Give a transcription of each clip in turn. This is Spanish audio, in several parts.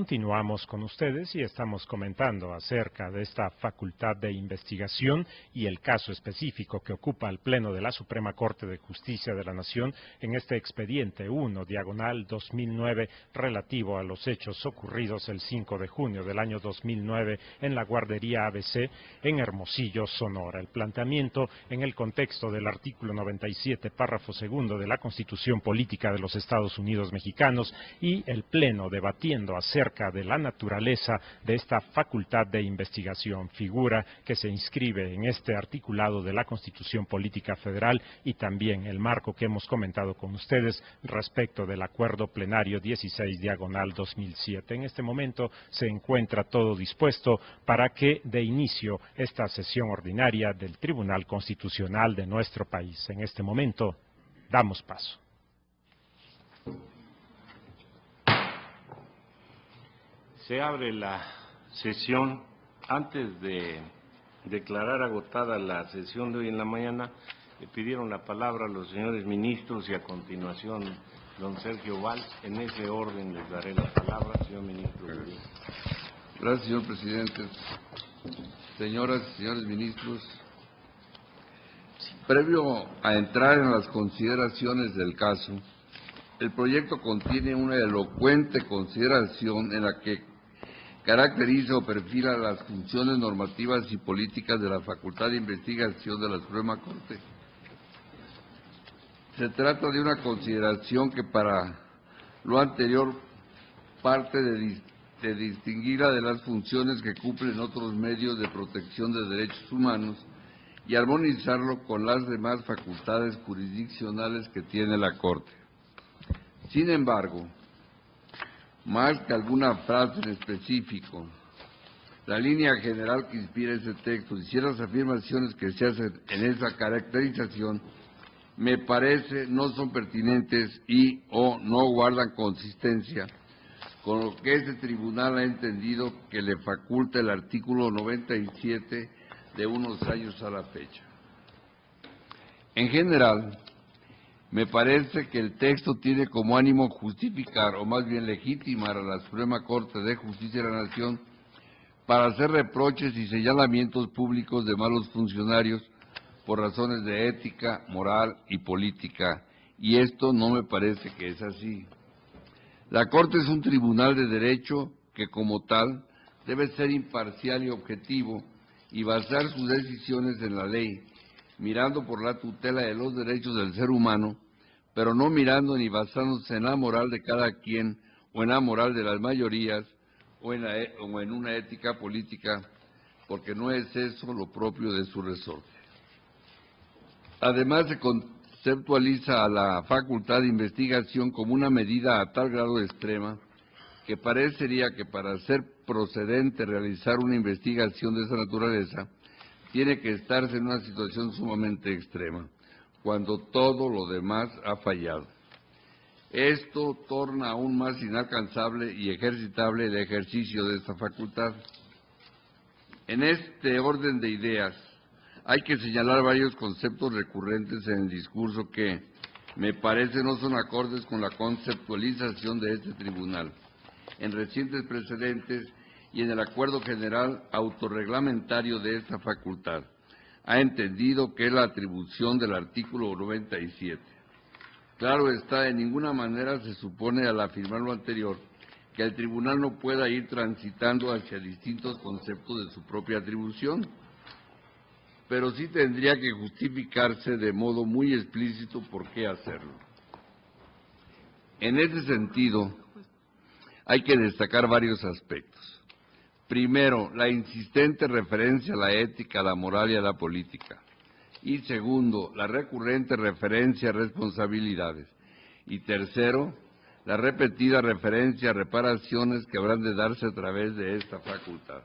Continuamos con ustedes y estamos comentando acerca de esta facultad de investigación y el caso específico que ocupa el Pleno de la Suprema Corte de Justicia de la Nación en este expediente 1/2009 relativo a los hechos ocurridos el 5 de junio del año 2009 en la guardería ABC en Hermosillo, Sonora. El planteamiento en el contexto del artículo 97, párrafo segundo de la Constitución Política de los Estados Unidos Mexicanos y el Pleno debatiendo acerca de la naturaleza de esta facultad de investigación, figura que se inscribe en este articulado de la Constitución Política Federal y también el marco que hemos comentado con ustedes respecto del Acuerdo Plenario 16/2007. En este momento se encuentra todo dispuesto para que dé inicio esta sesión ordinaria del Tribunal Constitucional de nuestro país. En este momento damos paso. Se abre la sesión. Antes de declarar agotada la sesión de hoy en la mañana, le pidieron la palabra a los señores ministros y a continuación don Sergio Valls. En ese orden les daré la palabra, señor ministro. Gracias, señor presidente. Señoras y señores ministros, previo a entrar en las consideraciones del caso, el proyecto contiene una elocuente consideración en la que caracteriza o perfila las funciones normativas y políticas de la Facultad de Investigación de la Suprema Corte. Se trata de una consideración que para lo anterior parte de distinguirla de las funciones que cumplen otros medios de protección de derechos humanos y armonizarlo con las demás facultades jurisdiccionales que tiene la Corte. Sin embargo, más que alguna frase en específico, la línea general que inspira ese texto y ciertas afirmaciones que se hacen en esa caracterización, me parece no son pertinentes y o no guardan consistencia con lo que este tribunal ha entendido que le faculta el artículo 97 de unos años a la fecha. En general, me parece que el texto tiene como ánimo justificar, o más bien legitimar a la Suprema Corte de Justicia de la Nación para hacer reproches y señalamientos públicos de malos funcionarios por razones de ética, moral y política, y esto no me parece que es así. La Corte es un tribunal de derecho que, como tal, debe ser imparcial y objetivo y basar sus decisiones en la ley, mirando por la tutela de los derechos del ser humano, pero no mirando ni basándose en la moral de cada quien o en la moral de las mayorías o en una ética política, porque no es eso lo propio de su resorte. Además, se conceptualiza a la facultad de investigación como una medida a tal grado extrema que parecería que para ser procedente realizar una investigación de esa naturaleza tiene que estarse en una situación sumamente extrema, cuando todo lo demás ha fallado. Esto torna aún más inalcanzable y ejercitable el ejercicio de esta facultad. En este orden de ideas, hay que señalar varios conceptos recurrentes en el discurso que, me parece, no son acordes con la conceptualización de este tribunal, en recientes precedentes y en el acuerdo general autorreglamentario de esta facultad. Ha entendido que es la atribución del artículo 97. Claro está, de ninguna manera se supone al afirmar lo anterior que el tribunal no pueda ir transitando hacia distintos conceptos de su propia atribución, pero sí tendría que justificarse de modo muy explícito por qué hacerlo. En ese sentido, hay que destacar varios aspectos. Primero, la insistente referencia a la ética, a la moral y a la política. Y segundo, la recurrente referencia a responsabilidades. Y tercero, la repetida referencia a reparaciones que habrán de darse a través de esta facultad.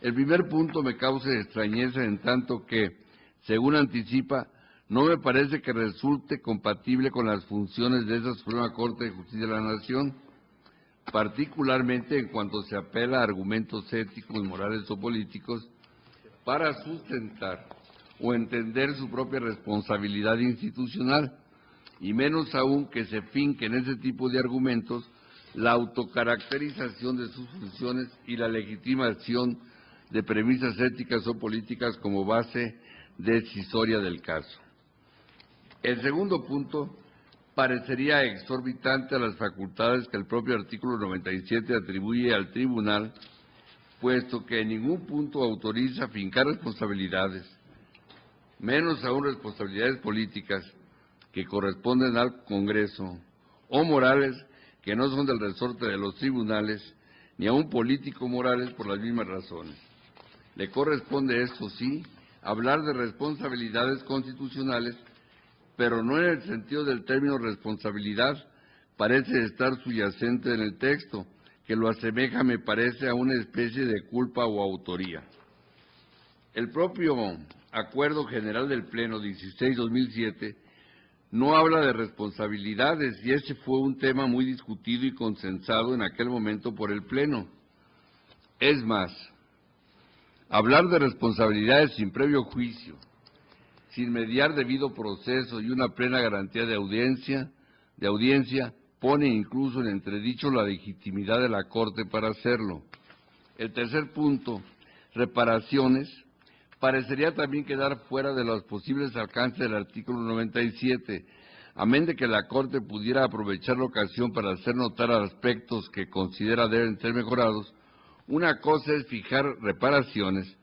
El primer punto me causa extrañeza en tanto que, según anticipa, no me parece que resulte compatible con las funciones de esa Suprema Corte de Justicia de la Nación, particularmente en cuanto se apela a argumentos éticos, morales o políticos para sustentar o entender su propia responsabilidad institucional, y menos aún que se finquen ese tipo de argumentos la autocaracterización de sus funciones y la legitimación de premisas éticas o políticas como base decisoria del caso. El segundo punto parecería exorbitante a las facultades que el propio artículo 97 atribuye al tribunal, puesto que en ningún punto autoriza fincar responsabilidades, menos aún responsabilidades políticas que corresponden al Congreso, o morales que no son del resorte de los tribunales, ni aún político-morales por las mismas razones. Le corresponde, esto sí, hablar de responsabilidades constitucionales, pero no en el sentido del término responsabilidad, parece estar subyacente en el texto, que lo asemeja, me parece, a una especie de culpa o autoría. El propio Acuerdo General del Pleno 16-2007 no habla de responsabilidades, y ese fue un tema muy discutido y consensado en aquel momento por el Pleno. Es más, hablar de responsabilidades sin previo juicio, sin mediar debido proceso y una plena garantía de audiencia, pone incluso en entredicho la legitimidad de la Corte para hacerlo. El tercer punto, reparaciones, parecería también quedar fuera de los posibles alcances del artículo 97, amén de que la Corte pudiera aprovechar la ocasión para hacer notar aspectos que considera deben ser mejorados. Una cosa es fijar reparaciones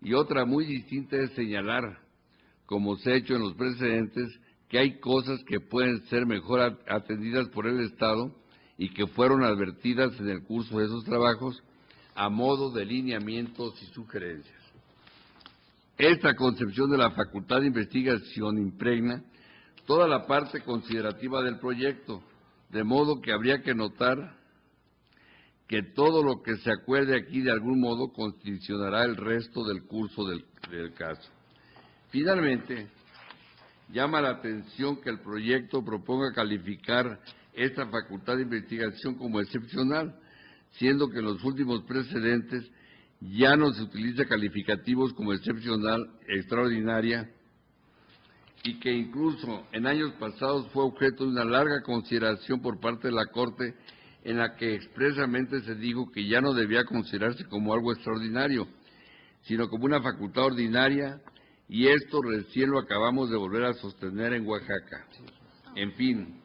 y otra muy distinta es señalar, como se ha hecho en los precedentes, que hay cosas que pueden ser mejor atendidas por el Estado y que fueron advertidas en el curso de esos trabajos a modo de lineamientos y sugerencias. Esta concepción de la facultad de investigación impregna toda la parte considerativa del proyecto, de modo que habría que notar que todo lo que se acuerde aquí de algún modo condicionará el resto del curso del caso. Finalmente, llama la atención que el proyecto proponga calificar esta facultad de investigación como excepcional, siendo que en los últimos precedentes ya no se utiliza calificativos como excepcional, extraordinaria, y que incluso en años pasados fue objeto de una larga consideración por parte de la Corte, en la que expresamente se dijo que ya no debía considerarse como algo extraordinario, sino como una facultad ordinaria, y esto recién lo acabamos de volver a sostener en Oaxaca. En fin,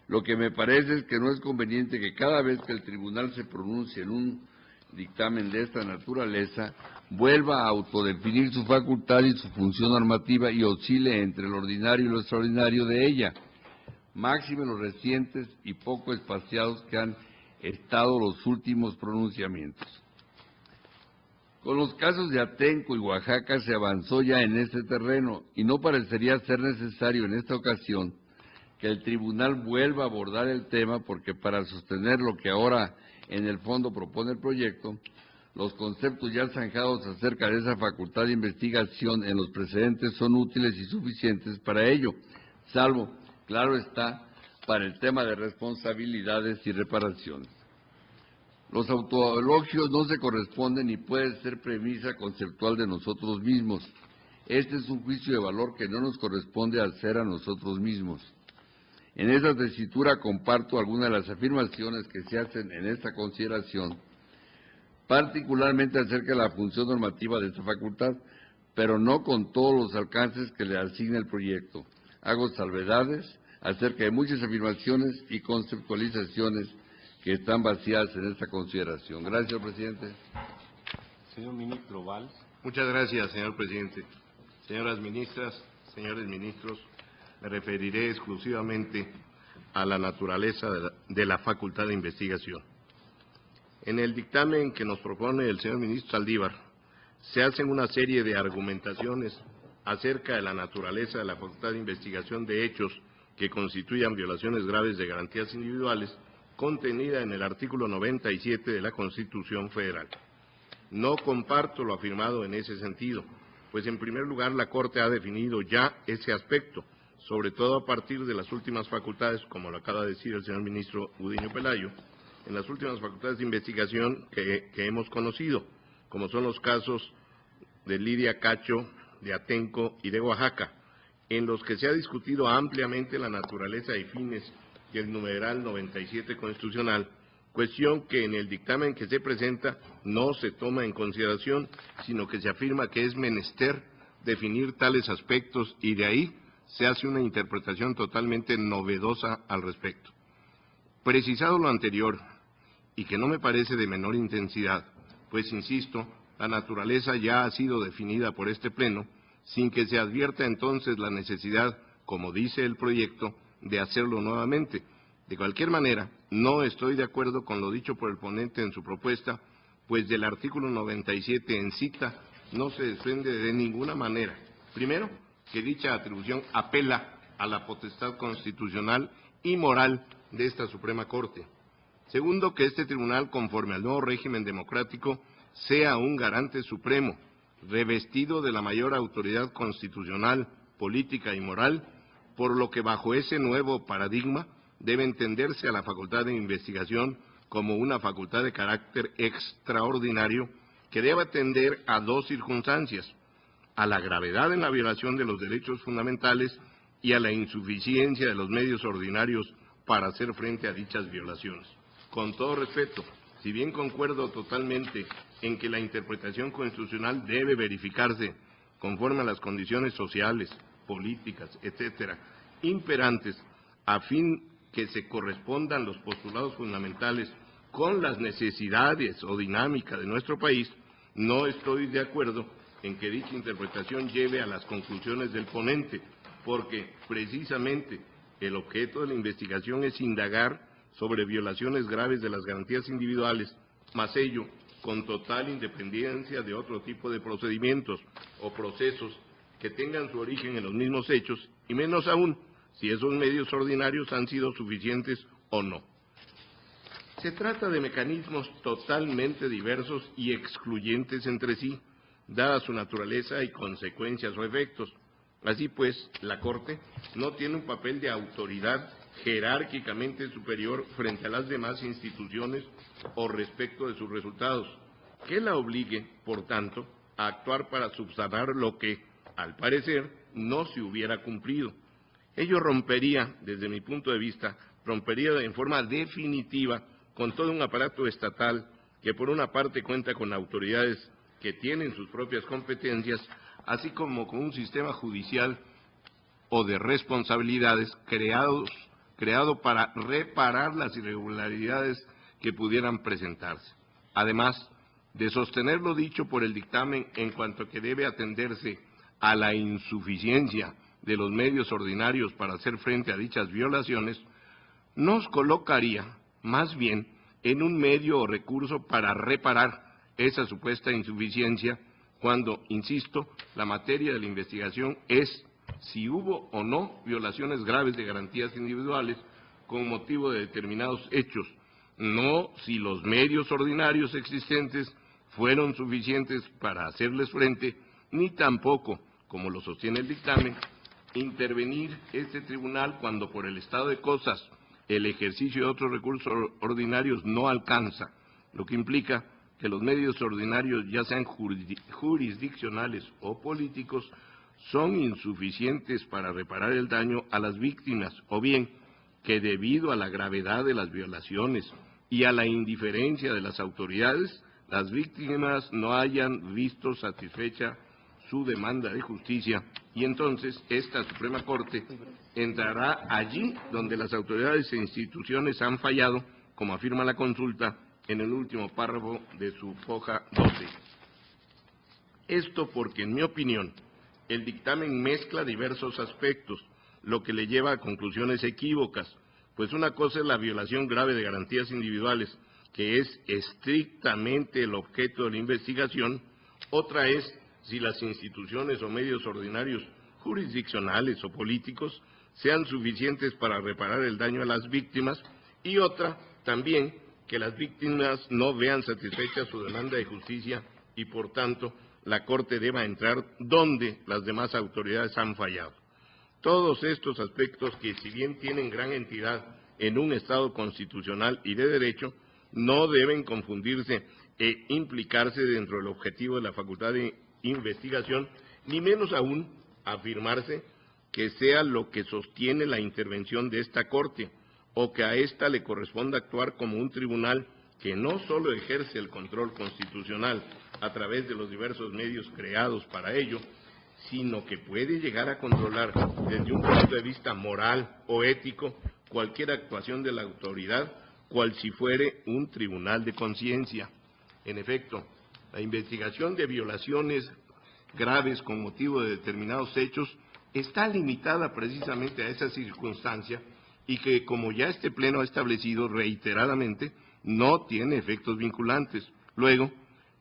lo que me parece es que no es conveniente que cada vez que el tribunal se pronuncie en un dictamen de esta naturaleza, vuelva a autodefinir su facultad y su función normativa y oscile entre lo ordinario y lo extraordinario de ella, máxime los recientes y poco espaciados que han estado los últimos pronunciamientos. Con los casos de Atenco y Oaxaca se avanzó ya en este terreno y no parecería ser necesario en esta ocasión que el tribunal vuelva a abordar el tema, porque para sostener lo que ahora en el fondo propone el proyecto, los conceptos ya zanjados acerca de esa facultad de investigación en los precedentes son útiles y suficientes para ello, salvo, claro está, para el tema de responsabilidades y reparaciones. Los autoelogios no se corresponden ni pueden ser premisa conceptual de nosotros mismos. Este es un juicio de valor que no nos corresponde hacer a nosotros mismos. En esta tesitura comparto algunas de las afirmaciones que se hacen en esta consideración, particularmente acerca de la función normativa de esta facultad, pero no con todos los alcances que le asigna el proyecto. Hago salvedades acerca de muchas afirmaciones y conceptualizaciones que están vacías en esta consideración. Gracias, presidente. Señor ministro Valls. Muchas gracias, señor presidente. Señoras ministras, señores ministros, me referiré exclusivamente a la naturaleza de la facultad de investigación. En el dictamen que nos propone el señor ministro Saldívar, se hacen una serie de argumentaciones acerca de la naturaleza de la facultad de investigación de hechos que constituyan violaciones graves de garantías individuales, contenida en el artículo 97 de la Constitución Federal. No comparto lo afirmado en ese sentido, pues en primer lugar la Corte ha definido ya ese aspecto, sobre todo a partir de las últimas facultades, como lo acaba de decir el señor ministro Udiño Pelayo, en las últimas facultades de investigación que hemos conocido, como son los casos de Lidia Cacho, de Atenco y de Oaxaca, en los que se ha discutido ampliamente la naturaleza y fines y el numeral 97 constitucional, cuestión que en el dictamen que se presenta no se toma en consideración, sino que se afirma que es menester definir tales aspectos y de ahí se hace una interpretación totalmente novedosa al respecto. Precisado lo anterior, y que no me parece de menor intensidad, pues insisto, la naturaleza ya ha sido definida por este Pleno, sin que se advierta entonces la necesidad, como dice el proyecto, de hacerlo nuevamente. De cualquier manera, no estoy de acuerdo con lo dicho por el ponente en su propuesta, pues del artículo 97 en cita no se desprende de ninguna manera. Primero, que dicha atribución apela a la potestad constitucional y moral de esta Suprema Corte. Segundo, que este tribunal, conforme al nuevo régimen democrático, sea un garante supremo, revestido de la mayor autoridad constitucional, política y moral, por lo que bajo ese nuevo paradigma debe entenderse a la facultad de investigación como una facultad de carácter extraordinario que debe atender a dos circunstancias: a la gravedad en la violación de los derechos fundamentales y a la insuficiencia de los medios ordinarios para hacer frente a dichas violaciones. Con todo respeto, si bien concuerdo totalmente en que la interpretación constitucional debe verificarse conforme a las condiciones sociales, políticas, etcétera, imperantes, a fin que se correspondan los postulados fundamentales con las necesidades o dinámica de nuestro país, no estoy de acuerdo en que dicha interpretación lleve a las conclusiones del ponente, porque precisamente el objeto de la investigación es indagar sobre violaciones graves de las garantías individuales, más ello con total independencia de otro tipo de procedimientos o procesos que tengan su origen en los mismos hechos, y menos aún si esos medios ordinarios han sido suficientes o no. Se trata de mecanismos totalmente diversos y excluyentes entre sí, dada su naturaleza y consecuencias o efectos. Así pues, la Corte no tiene un papel de autoridad jerárquicamente superior frente a las demás instituciones o respecto de sus resultados, que la obligue, por tanto, a actuar para subsanar lo que, al parecer, no se hubiera cumplido. Ello rompería, desde mi punto de vista, en forma definitiva con todo un aparato estatal que por una parte cuenta con autoridades que tienen sus propias competencias, así como con un sistema judicial o de responsabilidades creado para reparar las irregularidades que pudieran presentarse. Además de sostener lo dicho por el dictamen en cuanto que debe atenderse a la insuficiencia de los medios ordinarios para hacer frente a dichas violaciones, nos colocaría más bien en un medio o recurso para reparar esa supuesta insuficiencia cuando, insisto, la materia de la investigación es si hubo o no violaciones graves de garantías individuales con motivo de determinados hechos, no si los medios ordinarios existentes fueron suficientes para hacerles frente, ni tampoco, como lo sostiene el dictamen, intervenir este tribunal cuando por el estado de cosas el ejercicio de otros recursos ordinarios no alcanza, lo que implica que los medios ordinarios, ya sean jurisdiccionales o políticos, son insuficientes para reparar el daño a las víctimas, o bien que debido a la gravedad de las violaciones y a la indiferencia de las autoridades, las víctimas no hayan visto satisfecha su demanda de justicia, y entonces esta Suprema Corte entrará allí donde las autoridades e instituciones han fallado, como afirma la consulta en el último párrafo de su hoja 12. Esto porque, en mi opinión, el dictamen mezcla diversos aspectos, lo que le lleva a conclusiones equívocas, pues una cosa es la violación grave de garantías individuales, que es estrictamente el objeto de la investigación, otra es si las instituciones o medios ordinarios jurisdiccionales o políticos sean suficientes para reparar el daño a las víctimas, y otra también que las víctimas no vean satisfecha su demanda de justicia y por tanto la Corte deba entrar donde las demás autoridades han fallado. Todos estos aspectos, que si bien tienen gran entidad en un Estado constitucional y de derecho, no deben confundirse e implicarse dentro del objetivo de la facultad de investigación, ni menos aún afirmarse que sea lo que sostiene la intervención de esta Corte, o que a ésta le corresponda actuar como un tribunal que no solo ejerce el control constitucional a través de los diversos medios creados para ello, sino que puede llegar a controlar desde un punto de vista moral o ético cualquier actuación de la autoridad, cual si fuere un tribunal de conciencia. En efecto, la investigación de violaciones graves con motivo de determinados hechos está limitada precisamente a esa circunstancia y que, como ya este Pleno ha establecido reiteradamente, no tiene efectos vinculantes. Luego,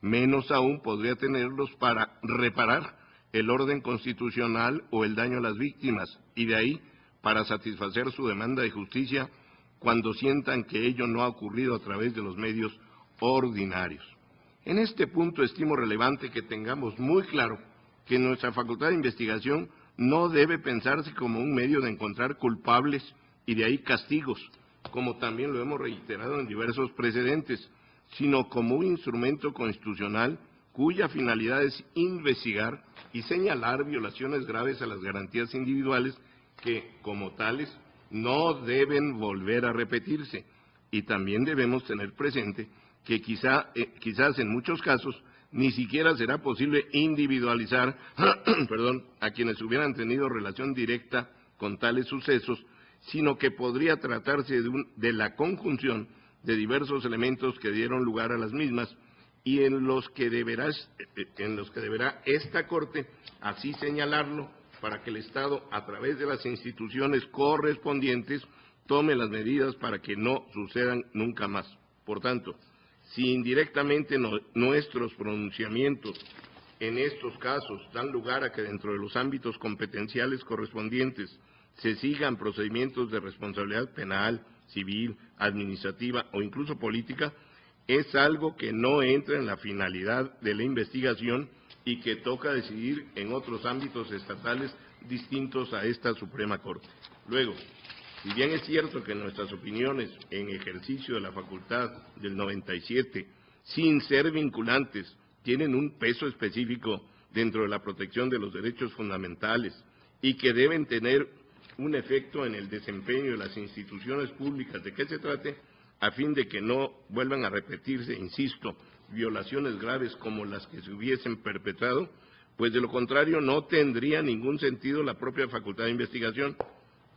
menos aún podría tenerlos para reparar el orden constitucional o el daño a las víctimas, y de ahí para satisfacer su demanda de justicia cuando sientan que ello no ha ocurrido a través de los medios ordinarios. En este punto estimo relevante que tengamos muy claro que nuestra facultad de investigación no debe pensarse como un medio de encontrar culpables y de ahí castigos, como también lo hemos reiterado en diversos precedentes, sino como un instrumento constitucional cuya finalidad es investigar y señalar violaciones graves a las garantías individuales que, como tales, no deben volver a repetirse. Y también debemos tener presente que quizás en muchos casos ni siquiera será posible individualizar a quienes hubieran tenido relación directa con tales sucesos, sino que podría tratarse de la conjunción de diversos elementos que dieron lugar a las mismas y en los que deberá esta Corte así señalarlo para que el Estado, a través de las instituciones correspondientes, tome las medidas para que no sucedan nunca más. Por tanto, si indirectamente nuestros pronunciamientos en estos casos dan lugar a que dentro de los ámbitos competenciales correspondientes se sigan procedimientos de responsabilidad penal, civil, administrativa o incluso política, es algo que no entra en la finalidad de la investigación y que toca decidir en otros ámbitos estatales distintos a esta Suprema Corte. Luego, si bien es cierto que nuestras opiniones en ejercicio de la facultad del 97, sin ser vinculantes, tienen un peso específico dentro de la protección de los derechos fundamentales y que deben tener un efecto en el desempeño de las instituciones públicas de que se trate, a fin de que no vuelvan a repetirse, insisto, violaciones graves como las que se hubiesen perpetrado, pues de lo contrario no tendría ningún sentido la propia facultad de investigación.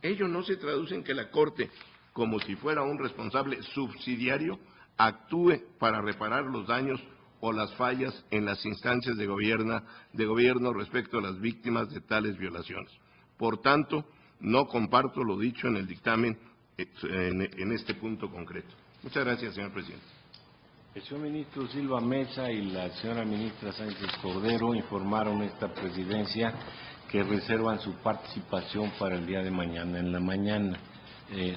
Ello no se traduce en que la Corte, como si fuera un responsable subsidiario, actúe para reparar los daños o las fallas en las instancias de gobierno respecto a las víctimas de tales violaciones. Por tanto, no comparto lo dicho en el dictamen en este punto concreto. Muchas gracias, señor presidente. El señor ministro Silva Mesa y la señora ministra Sánchez Cordero informaron a esta presidencia que reservan su participación para el día de mañana en la mañana.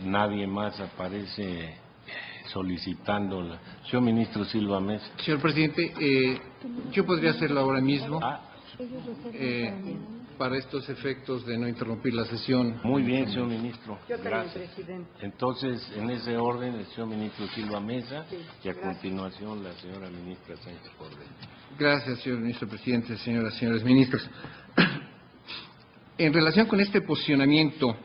Nadie más aparece solicitándola. Señor ministro Silva Mesa. Señor presidente, yo podría hacerlo ahora mismo. Para estos efectos de no interrumpir la sesión. Muy bien, señor ministro. Yo también, gracias. presidente. Entonces, en ese orden, el señor ministro Silva Mesa y a continuación la señora ministra Sánchez Cordero. Gracias, señor ministro presidente, señoras y señores ministros. En relación con este posicionamiento,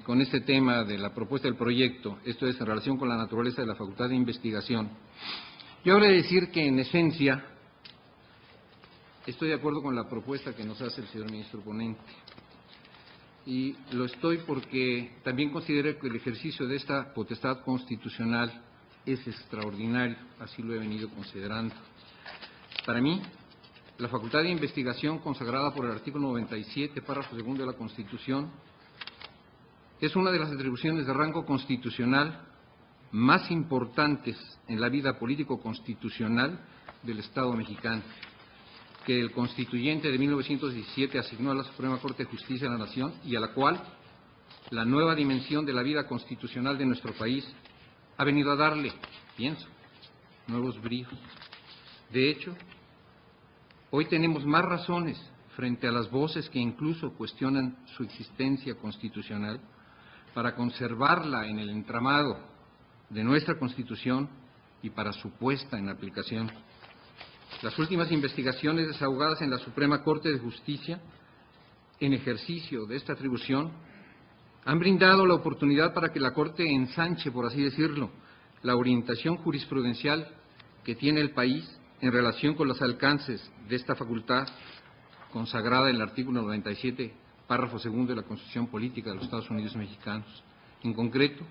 con este tema de la propuesta del proyecto, esto es en relación con la naturaleza de la facultad de investigación, yo habré de decir que en esencia estoy de acuerdo con la propuesta que nos hace el señor ministro ponente. Y lo estoy porque también considero que el ejercicio de esta potestad constitucional es extraordinario, así lo he venido considerando. Para mí, la facultad de investigación consagrada por el artículo 97, párrafo segundo de la Constitución, es una de las atribuciones de rango constitucional más importantes en la vida político-constitucional del Estado mexicano, que el constituyente de 1917 asignó a la Suprema Corte de Justicia de la Nación y a la cual la nueva dimensión de la vida constitucional de nuestro país ha venido a darle, pienso, nuevos bríos. De hecho, hoy tenemos más razones frente a las voces que incluso cuestionan su existencia constitucional para conservarla en el entramado de nuestra Constitución y para su puesta en aplicación. Las últimas investigaciones desahogadas en la Suprema Corte de Justicia, en ejercicio de esta atribución, han brindado la oportunidad para que la Corte ensanche, por así decirlo, la orientación jurisprudencial que tiene el país en relación con los alcances de esta facultad consagrada en el artículo 97, párrafo segundo de la Constitución Política de los Estados Unidos Mexicanos. En concreto,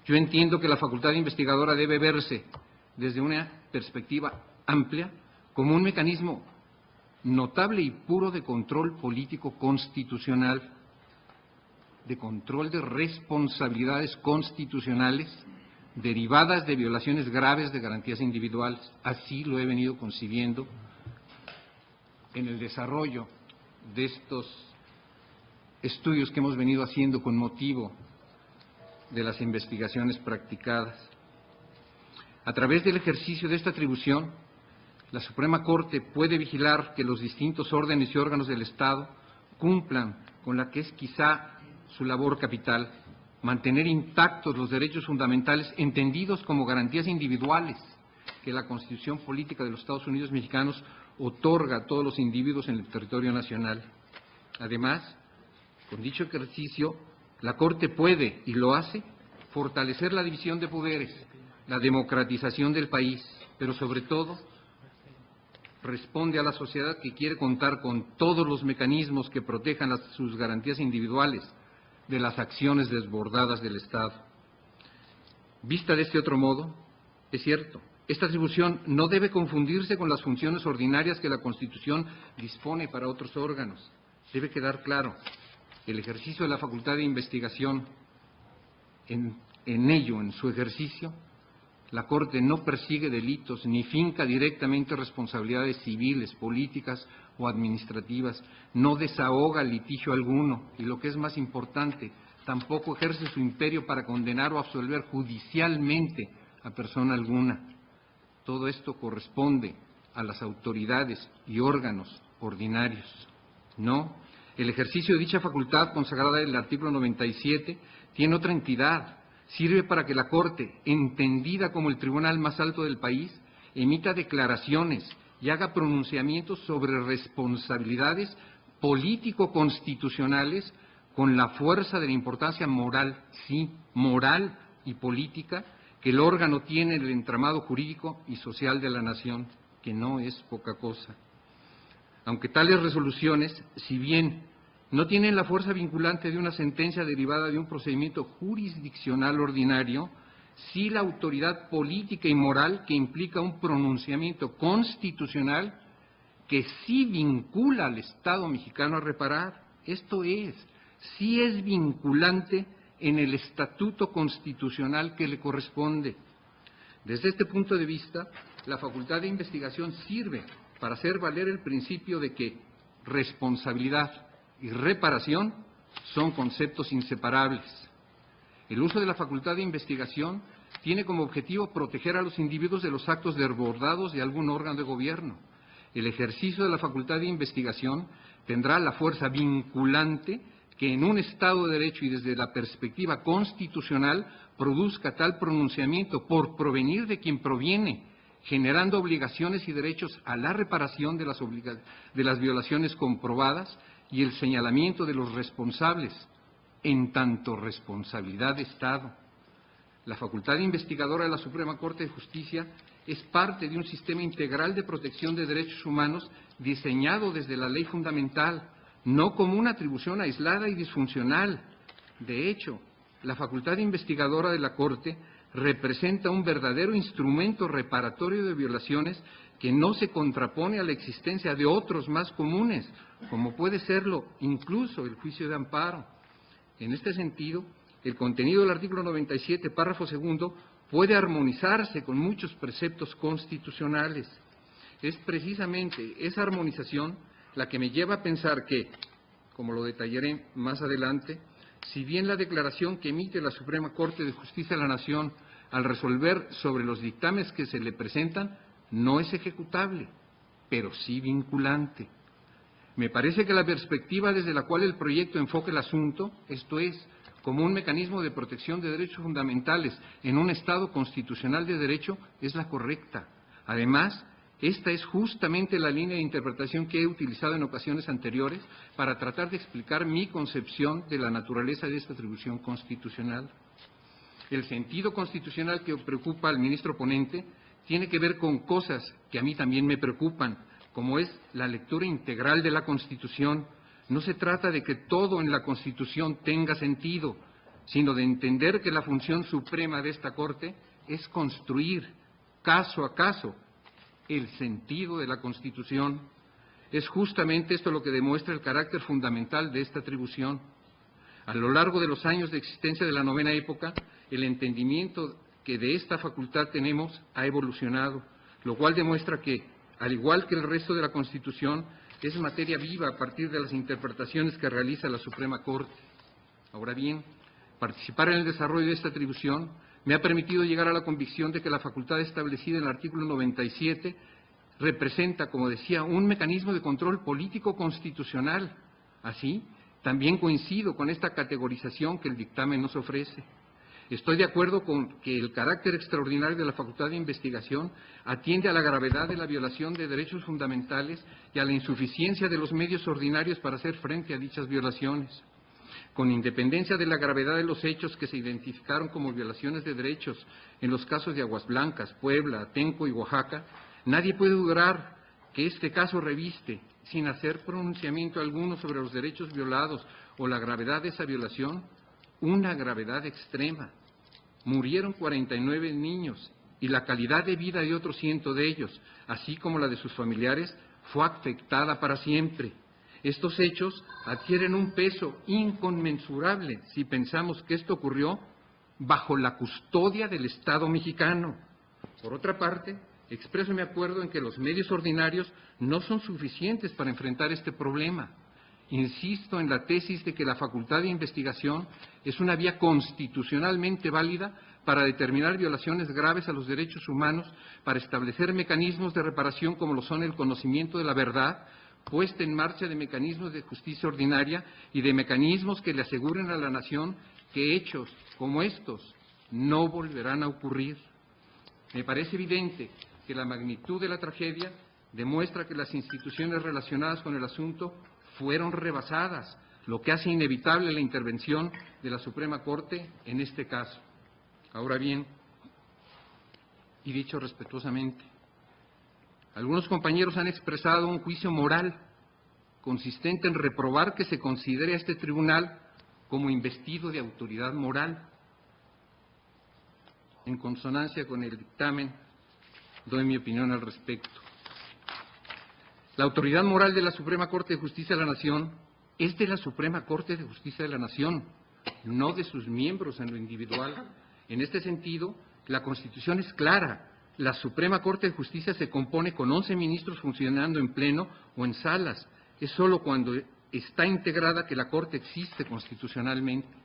yo entiendo que la facultad investigadora debe verse desde una perspectiva amplia como un mecanismo notable y puro de control político constitucional, de control de responsabilidades constitucionales derivadas de violaciones graves de garantías individuales. Así lo he venido concibiendo en el desarrollo de estos estudios que hemos venido haciendo con motivo de las investigaciones practicadas. A través del ejercicio de esta atribución, la Suprema Corte puede vigilar que los distintos órdenes y órganos del Estado cumplan con la que es quizá su labor capital, mantener intactos los derechos fundamentales entendidos como garantías individuales que la Constitución Política de los Estados Unidos Mexicanos otorga a todos los individuos en el territorio nacional. Además, con dicho ejercicio, la Corte puede, y lo hace, fortalecer la división de poderes, la democratización del país, pero sobre todo responde a la sociedad que quiere contar con todos los mecanismos que protejan sus garantías individuales de las acciones desbordadas del Estado. Vista de este otro modo, es cierto, esta atribución no debe confundirse con las funciones ordinarias que la Constitución dispone para otros órganos. Debe quedar claro, el ejercicio de la facultad de investigación, en su ejercicio, la Corte no persigue delitos ni finca directamente responsabilidades civiles, políticas o administrativas, no desahoga litigio alguno y, lo que es más importante, tampoco ejerce su imperio para condenar o absolver judicialmente a persona alguna. Todo esto corresponde a las autoridades y órganos ordinarios. No, el ejercicio de dicha facultad consagrada en el artículo 97 tiene otra entidad. Sirve para que la Corte, entendida como el tribunal más alto del país, emita declaraciones y haga pronunciamientos sobre responsabilidades político-constitucionales con la fuerza de la importancia moral, sí, moral y política, que el órgano tiene en el entramado jurídico y social de la nación, que no es poca cosa. Aunque tales resoluciones, si bien no tienen la fuerza vinculante de una sentencia derivada de un procedimiento jurisdiccional ordinario, sí la autoridad política y moral que implica un pronunciamiento constitucional que sí vincula al Estado mexicano a reparar. Esto es, sí es vinculante en el estatuto constitucional que le corresponde. Desde este punto de vista, la facultad de investigación sirve para hacer valer el principio de que responsabilidad y reparación son conceptos inseparables. El uso de la facultad de investigación tiene como objetivo proteger a los individuos de los actos desbordados de algún órgano de gobierno. El ejercicio de la facultad de investigación tendrá la fuerza vinculante que en un Estado de Derecho y desde la perspectiva constitucional produzca tal pronunciamiento por provenir de quien proviene, generando obligaciones y derechos a la reparación de las violaciones comprobadas y el señalamiento de los responsables, en tanto responsabilidad de Estado. La facultad investigadora de la Suprema Corte de Justicia es parte de un sistema integral de protección de derechos humanos diseñado desde la ley fundamental, no como una atribución aislada y disfuncional. De hecho, la facultad investigadora de la Corte representa un verdadero instrumento reparatorio de violaciones que no se contrapone a la existencia de otros más comunes, como puede serlo incluso el juicio de amparo. En este sentido, el contenido del artículo 97, párrafo segundo, puede armonizarse con muchos preceptos constitucionales. Es precisamente esa armonización la que me lleva a pensar que, como lo detallaré más adelante, si bien la declaración que emite la Suprema Corte de Justicia de la Nación al resolver sobre los dictámenes que se le presentan no es ejecutable, pero sí vinculante. Me parece que la perspectiva desde la cual el proyecto enfoca el asunto, esto es, como un mecanismo de protección de derechos fundamentales en un Estado constitucional de derecho, es la correcta. Además, Esta es justamente la línea de interpretación que he utilizado en ocasiones anteriores para tratar de explicar mi concepción de la naturaleza de esta atribución constitucional. El sentido constitucional que preocupa al ministro ponente tiene que ver con cosas que a mí también me preocupan, como es la lectura integral de la Constitución. No se trata de que todo en la Constitución tenga sentido, sino de entender que la función suprema de esta Corte es construir, caso a caso, el sentido de la Constitución. Es justamente esto lo que demuestra el carácter fundamental de esta atribución. A lo largo de los años de existencia de la novena época, el entendimiento que de esta facultad tenemos ha evolucionado, lo cual demuestra que, al igual que el resto de la Constitución, es materia viva a partir de las interpretaciones que realiza la Suprema Corte. Ahora bien, participar en el desarrollo de esta atribución me ha permitido llegar a la convicción de que la facultad establecida en el artículo 97 representa, como decía, un mecanismo de control político constitucional. Así, también coincido con esta categorización que el dictamen nos ofrece. Estoy de acuerdo con que el carácter extraordinario de la facultad de investigación atiende a la gravedad de la violación de derechos fundamentales y a la insuficiencia de los medios ordinarios para hacer frente a dichas violaciones. Con independencia de la gravedad de los hechos que se identificaron como violaciones de derechos en los casos de Aguas Blancas, Puebla, Atenco y Oaxaca, nadie puede dudar que este caso reviste, sin hacer pronunciamiento alguno sobre los derechos violados o la gravedad de esa violación, una gravedad extrema. Murieron 49 niños y la calidad de vida de otros 100 de ellos, así como la de sus familiares, fue afectada para siempre. Estos hechos adquieren un peso inconmensurable si pensamos que esto ocurrió bajo la custodia del Estado mexicano. Por otra parte, expreso mi acuerdo en que los medios ordinarios no son suficientes para enfrentar este problema. Insisto en la tesis de que la facultad de investigación es una vía constitucionalmente válida para determinar violaciones graves a los derechos humanos, para establecer mecanismos de reparación como lo son el conocimiento de la verdad, puesta en marcha de mecanismos de justicia ordinaria y de mecanismos que le aseguren a la nación que hechos como estos no volverán a ocurrir. Me parece evidente que la magnitud de la tragedia demuestra que las instituciones relacionadas con el asunto fueron rebasadas, lo que hace inevitable la intervención de la Suprema Corte en este caso. Ahora bien, y dicho respetuosamente, algunos compañeros han expresado un juicio moral consistente en reprobar que se considere a este tribunal como investido de autoridad moral. En consonancia con el dictamen, doy mi opinión al respecto. La autoridad moral de la Suprema Corte de Justicia de la Nación es de la Suprema Corte de Justicia de la Nación, no de sus miembros en lo individual. En este sentido, la Constitución es clara. La Suprema Corte de Justicia se compone con 11 ministros funcionando en pleno o en salas. Es solo cuando está integrada que la Corte existe constitucionalmente.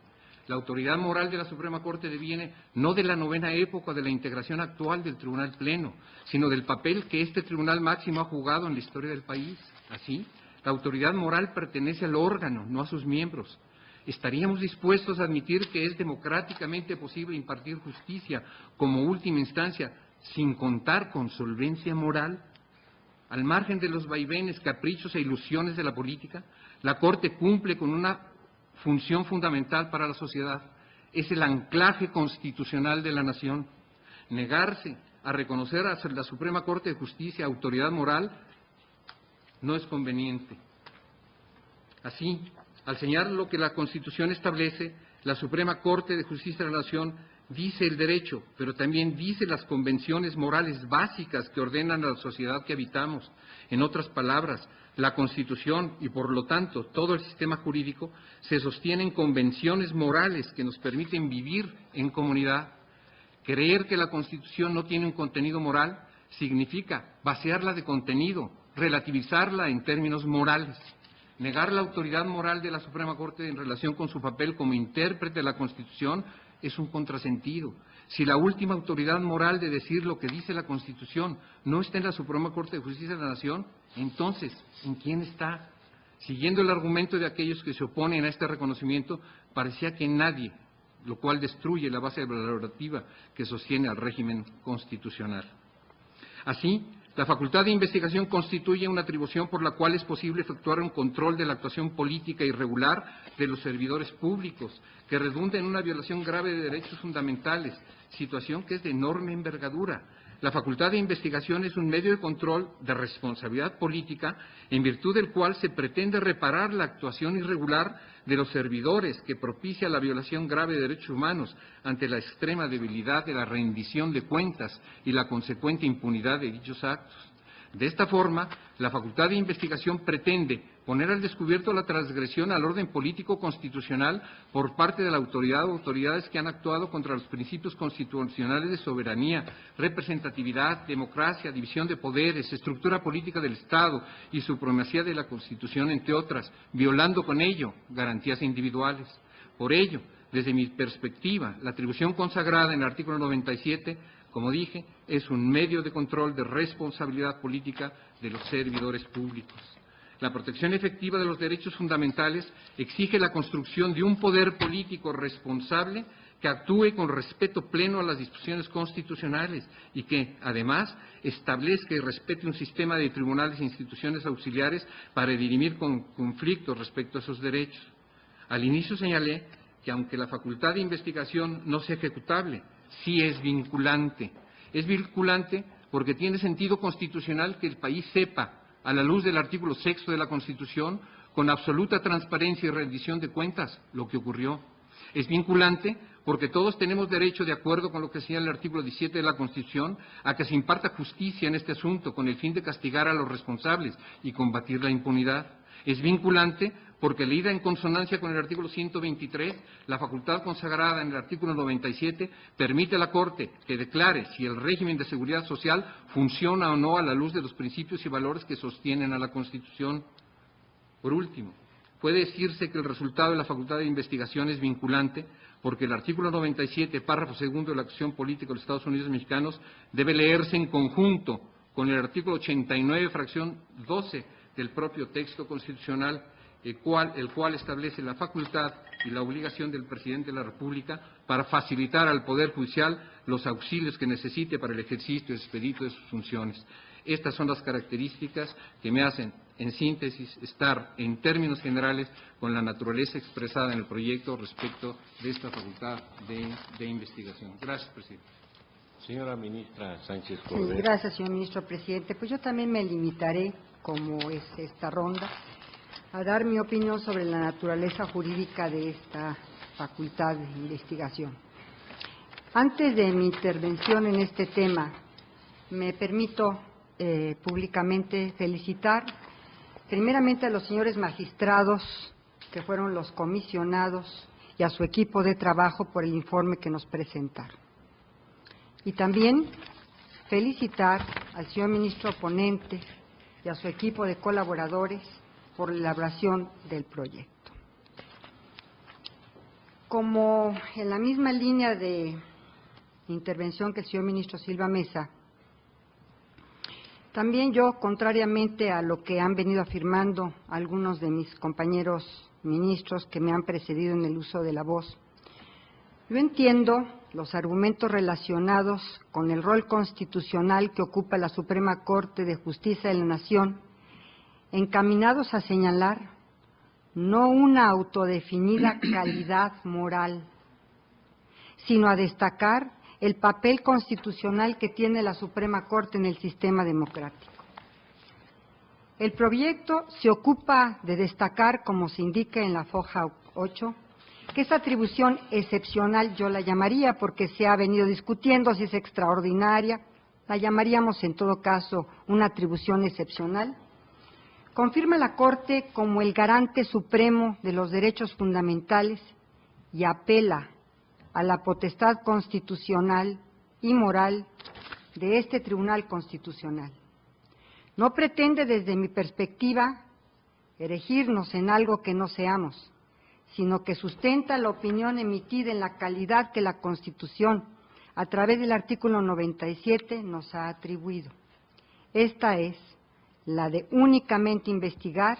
La autoridad moral de la Suprema Corte deviene no de la novena época de la integración actual del Tribunal Pleno, sino del papel que este Tribunal Máximo ha jugado en la historia del país. Así, la autoridad moral pertenece al órgano, no a sus miembros. ¿Estaríamos dispuestos a admitir que es democráticamente posible impartir justicia como última instancia sin contar con solvencia moral? Al margen de los vaivenes, caprichos e ilusiones de la política, la Corte cumple con una función fundamental para la sociedad. Es el anclaje constitucional de la nación. Negarse a reconocer a la Suprema Corte de Justicia autoridad moral no es conveniente. Así, al señalar lo que la Constitución establece, la Suprema Corte de Justicia de la Nación dice el derecho, pero también dice las convenciones morales básicas que ordenan a la sociedad que habitamos. En otras palabras, la Constitución y, por lo tanto, todo el sistema jurídico se sostiene en convenciones morales que nos permiten vivir en comunidad. Creer que la Constitución no tiene un contenido moral significa vaciarla de contenido, relativizarla en términos morales. Negar la autoridad moral de la Suprema Corte en relación con su papel como intérprete de la Constitución es un contrasentido. Si la última autoridad moral de decir lo que dice la Constitución no está en la Suprema Corte de Justicia de la Nación, entonces, ¿en quién está? Siguiendo el argumento de aquellos que se oponen a este reconocimiento, parecía que nadie, lo cual destruye la base valorativa que sostiene al régimen constitucional. Así, La facultad de investigación constituye una atribución por la cual es posible efectuar un control de la actuación política irregular de los servidores públicos, que redunda en una violación grave de derechos fundamentales, situación que es de enorme envergadura. La facultad de investigación es un medio de control de responsabilidad política en virtud del cual se pretende reparar la actuación irregular de los servidores que propicia la violación grave de derechos humanos ante la extrema debilidad de la rendición de cuentas y la consecuente impunidad de dichos actos. De esta forma, la facultad de investigación pretende poner al descubierto la transgresión al orden político constitucional por parte de la autoridad o autoridades que han actuado contra los principios constitucionales de soberanía, representatividad, democracia, división de poderes, estructura política del Estado y supremacía de la Constitución, entre otras, violando con ello garantías individuales. Por ello, desde mi perspectiva, la atribución consagrada en el artículo 97, como dije, es un medio de control de responsabilidad política de los servidores públicos. La protección efectiva de los derechos fundamentales exige la construcción de un poder político responsable que actúe con respeto pleno a las disposiciones constitucionales y que, además, establezca y respete un sistema de tribunales e instituciones auxiliares para dirimir conflictos respecto a esos derechos. Al inicio señalé que, aunque la facultad de investigación no sea ejecutable, sí es vinculante. Es vinculante porque tiene sentido constitucional que el país sepa, a la luz del artículo 6 de la Constitución, con absoluta transparencia y rendición de cuentas, lo que ocurrió. Es vinculante porque todos tenemos derecho, de acuerdo con lo que señala el artículo 17 de la Constitución, a que se imparta justicia en este asunto con el fin de castigar a los responsables y combatir la impunidad. Es vinculante porque, leída en consonancia con el artículo 123, la facultad consagrada en el artículo 97 permite a la Corte que declare si el régimen de seguridad social funciona o no a la luz de los principios y valores que sostienen a la Constitución. Por último, puede decirse que el resultado de la facultad de investigación es vinculante porque el artículo 97, párrafo segundo de la Constitución Política de los Estados Unidos Mexicanos, debe leerse en conjunto con el artículo 89, fracción 12 del propio texto constitucional, el cual establece la facultad y la obligación del Presidente de la República para facilitar al Poder Judicial los auxilios que necesite para el ejercicio expedito de sus funciones. Estas son las características que me hacen, en síntesis, estar en términos generales con la naturaleza expresada en el proyecto respecto de esta facultad de investigación. Gracias, presidente. Señora ministra Sánchez Cordero. Sí, gracias, señor ministro presidente. Pues yo también me limitaré, como es esta ronda, a dar mi opinión sobre la naturaleza jurídica de esta facultad de investigación. Antes de mi intervención en este tema, me permito públicamente felicitar primeramente a los señores magistrados que fueron los comisionados y a su equipo de trabajo por el informe que nos presentaron. Y también felicitar al señor ministro ponente y a su equipo de colaboradores por la elaboración del proyecto. Como en la misma línea de intervención que el señor ministro Silva Mesa, también yo, contrariamente a lo que han venido afirmando algunos de mis compañeros ministros que me han precedido en el uso de la voz, yo entiendo los argumentos relacionados con el rol constitucional que ocupa la Suprema Corte de Justicia de la Nación, encaminados a señalar no una autodefinida calidad moral, sino a destacar el papel constitucional que tiene la Suprema Corte en el sistema democrático. El proyecto se ocupa de destacar, como se indica en la foja 8, que esa atribución excepcional, yo la llamaría, porque se ha venido discutiendo si es extraordinaria, la llamaríamos en todo caso una atribución excepcional, confirma a la Corte como el garante supremo de los derechos fundamentales y apela a la potestad constitucional y moral de este Tribunal Constitucional. No pretende, desde mi perspectiva, erigirnos en algo que no seamos, sino que sustenta la opinión emitida en la calidad que la Constitución, a través del artículo 97, nos ha atribuido. Esta es la de únicamente investigar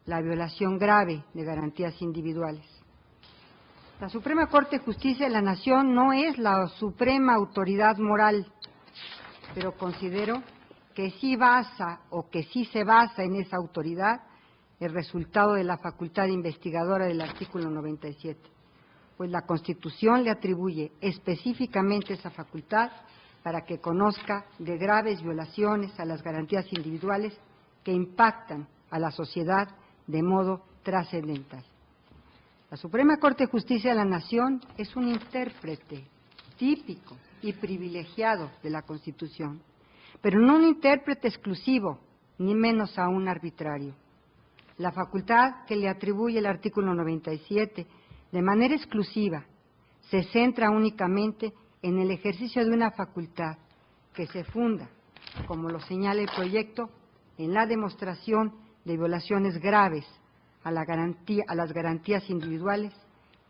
la violación grave de garantías individuales. La Suprema Corte de Justicia de la Nación no es la suprema autoridad moral, pero considero que sí basa o que sí se basa en esa autoridad el resultado de la facultad investigadora del artículo 97, pues la Constitución le atribuye específicamente esa facultad para que conozca de graves violaciones a las garantías individuales que impactan a la sociedad de modo trascendental. La Suprema Corte de Justicia de la Nación es un intérprete típico y privilegiado de la Constitución, pero no un intérprete exclusivo, ni menos aún arbitrario. La facultad que le atribuye el artículo 97 de manera exclusiva se centra únicamente en el ejercicio de una facultad que se funda, como lo señala el proyecto, en la demostración de violaciones graves a las garantías individuales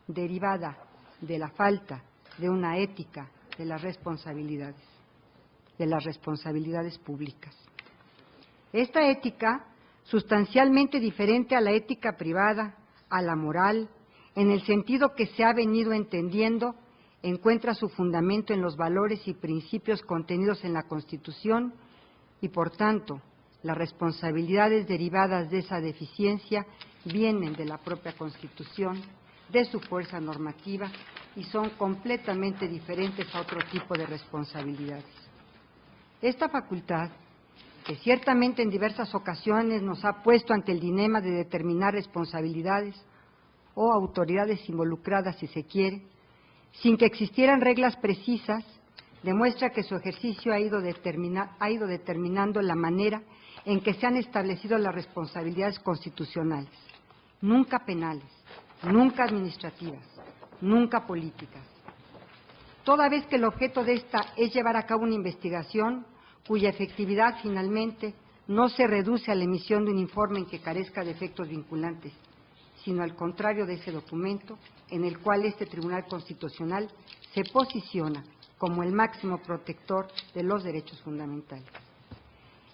derivada de la falta de una ética de las responsabilidades públicas. Esta ética, sustancialmente diferente a la ética privada, a la moral, en el sentido que se ha venido entendiendo, encuentra su fundamento en los valores y principios contenidos en la Constitución y, por tanto, las responsabilidades derivadas de esa deficiencia vienen de la propia Constitución, de su fuerza normativa y son completamente diferentes a otro tipo de responsabilidades. Esta facultad, que ciertamente en diversas ocasiones nos ha puesto ante el dilema de determinar responsabilidades o autoridades involucradas, si se quiere, sin que existieran reglas precisas, demuestra que su ejercicio ha ido determinando la manera en que se han establecido las responsabilidades constitucionales, nunca penales, nunca administrativas, nunca políticas. Toda vez que el objeto de esta es llevar a cabo una investigación cuya efectividad finalmente no se reduce a la emisión de un informe en que carezca de efectos vinculantes, sino al contrario de ese documento en el cual este Tribunal Constitucional se posiciona como el máximo protector de los derechos fundamentales.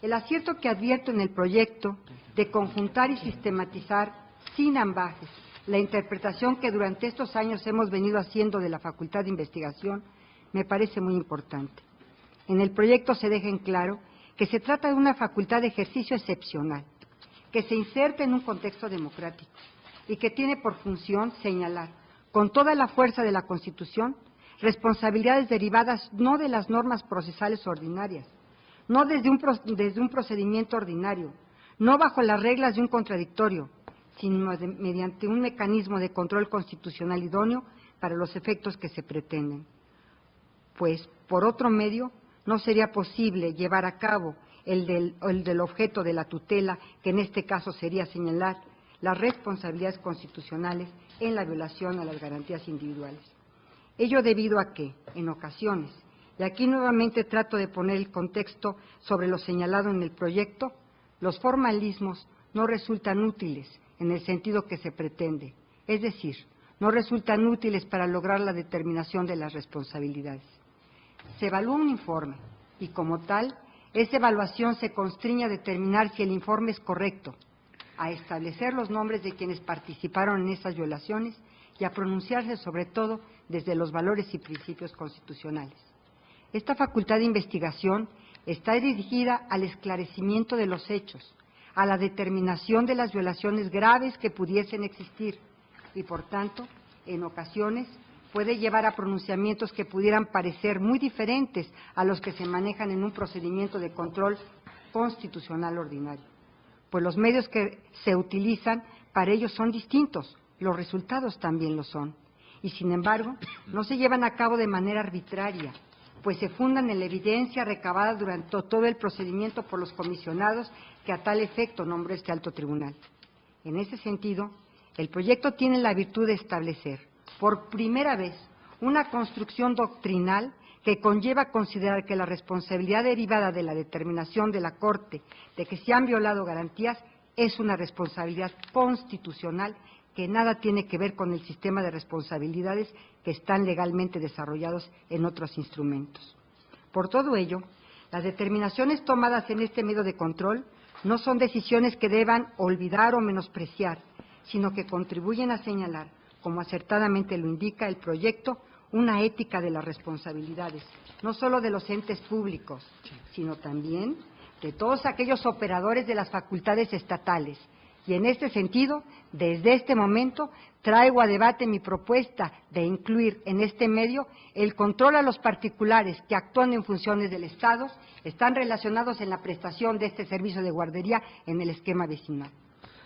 El acierto que advierto en el proyecto de conjuntar y sistematizar sin ambajes la interpretación que durante estos años hemos venido haciendo de la facultad de investigación me parece muy importante. En el proyecto se deja en claro que se trata de una facultad de ejercicio excepcional, que se inserta en un contexto democrático y que tiene por función señalar, con toda la fuerza de la Constitución, responsabilidades derivadas no de las normas procesales ordinarias, no desde un procedimiento ordinario, no bajo las reglas de un contradictorio, sino mediante un mecanismo de control constitucional idóneo para los efectos que se pretenden. Pues, por otro medio, no sería posible llevar a cabo el del objeto de la tutela, que en este caso sería señalar las responsabilidades constitucionales en la violación a las garantías individuales. Ello debido a que, en ocasiones, y aquí nuevamente trato de poner el contexto sobre lo señalado en el proyecto, los formalismos no resultan útiles en el sentido que se pretende, es decir, no resultan útiles para lograr la determinación de las responsabilidades. Se evalúa un informe y, como tal, esa evaluación se constriñe a determinar si el informe es correcto, a establecer los nombres de quienes participaron en esas violaciones y a pronunciarse sobre todo desde los valores y principios constitucionales. Esta facultad de investigación está dirigida al esclarecimiento de los hechos, a la determinación de las violaciones graves que pudiesen existir y, por tanto, en ocasiones puede llevar a pronunciamientos que pudieran parecer muy diferentes a los que se manejan en un procedimiento de control constitucional ordinario, pues los medios que se utilizan para ello son distintos, los resultados también lo son, y sin embargo no se llevan a cabo de manera arbitraria, pues se fundan en la evidencia recabada durante todo el procedimiento por los comisionados que a tal efecto nombró este alto tribunal. En ese sentido, el proyecto tiene la virtud de establecer, por primera vez, una construcción doctrinal que conlleva considerar que la responsabilidad derivada de la determinación de la Corte de que se han violado garantías es una responsabilidad constitucional que nada tiene que ver con el sistema de responsabilidades que están legalmente desarrollados en otros instrumentos. Por todo ello, las determinaciones tomadas en este medio de control no son decisiones que deban olvidar o menospreciar, sino que contribuyen a señalar, como acertadamente lo indica el proyecto, una ética de las responsabilidades, no solo de los entes públicos, sino también de todos aquellos operadores de las facultades estatales. Y en este sentido, desde este momento, traigo a debate mi propuesta de incluir en este medio el control a los particulares que actúan en funciones del Estado, están relacionados en la prestación de este servicio de guardería en el esquema vecinal.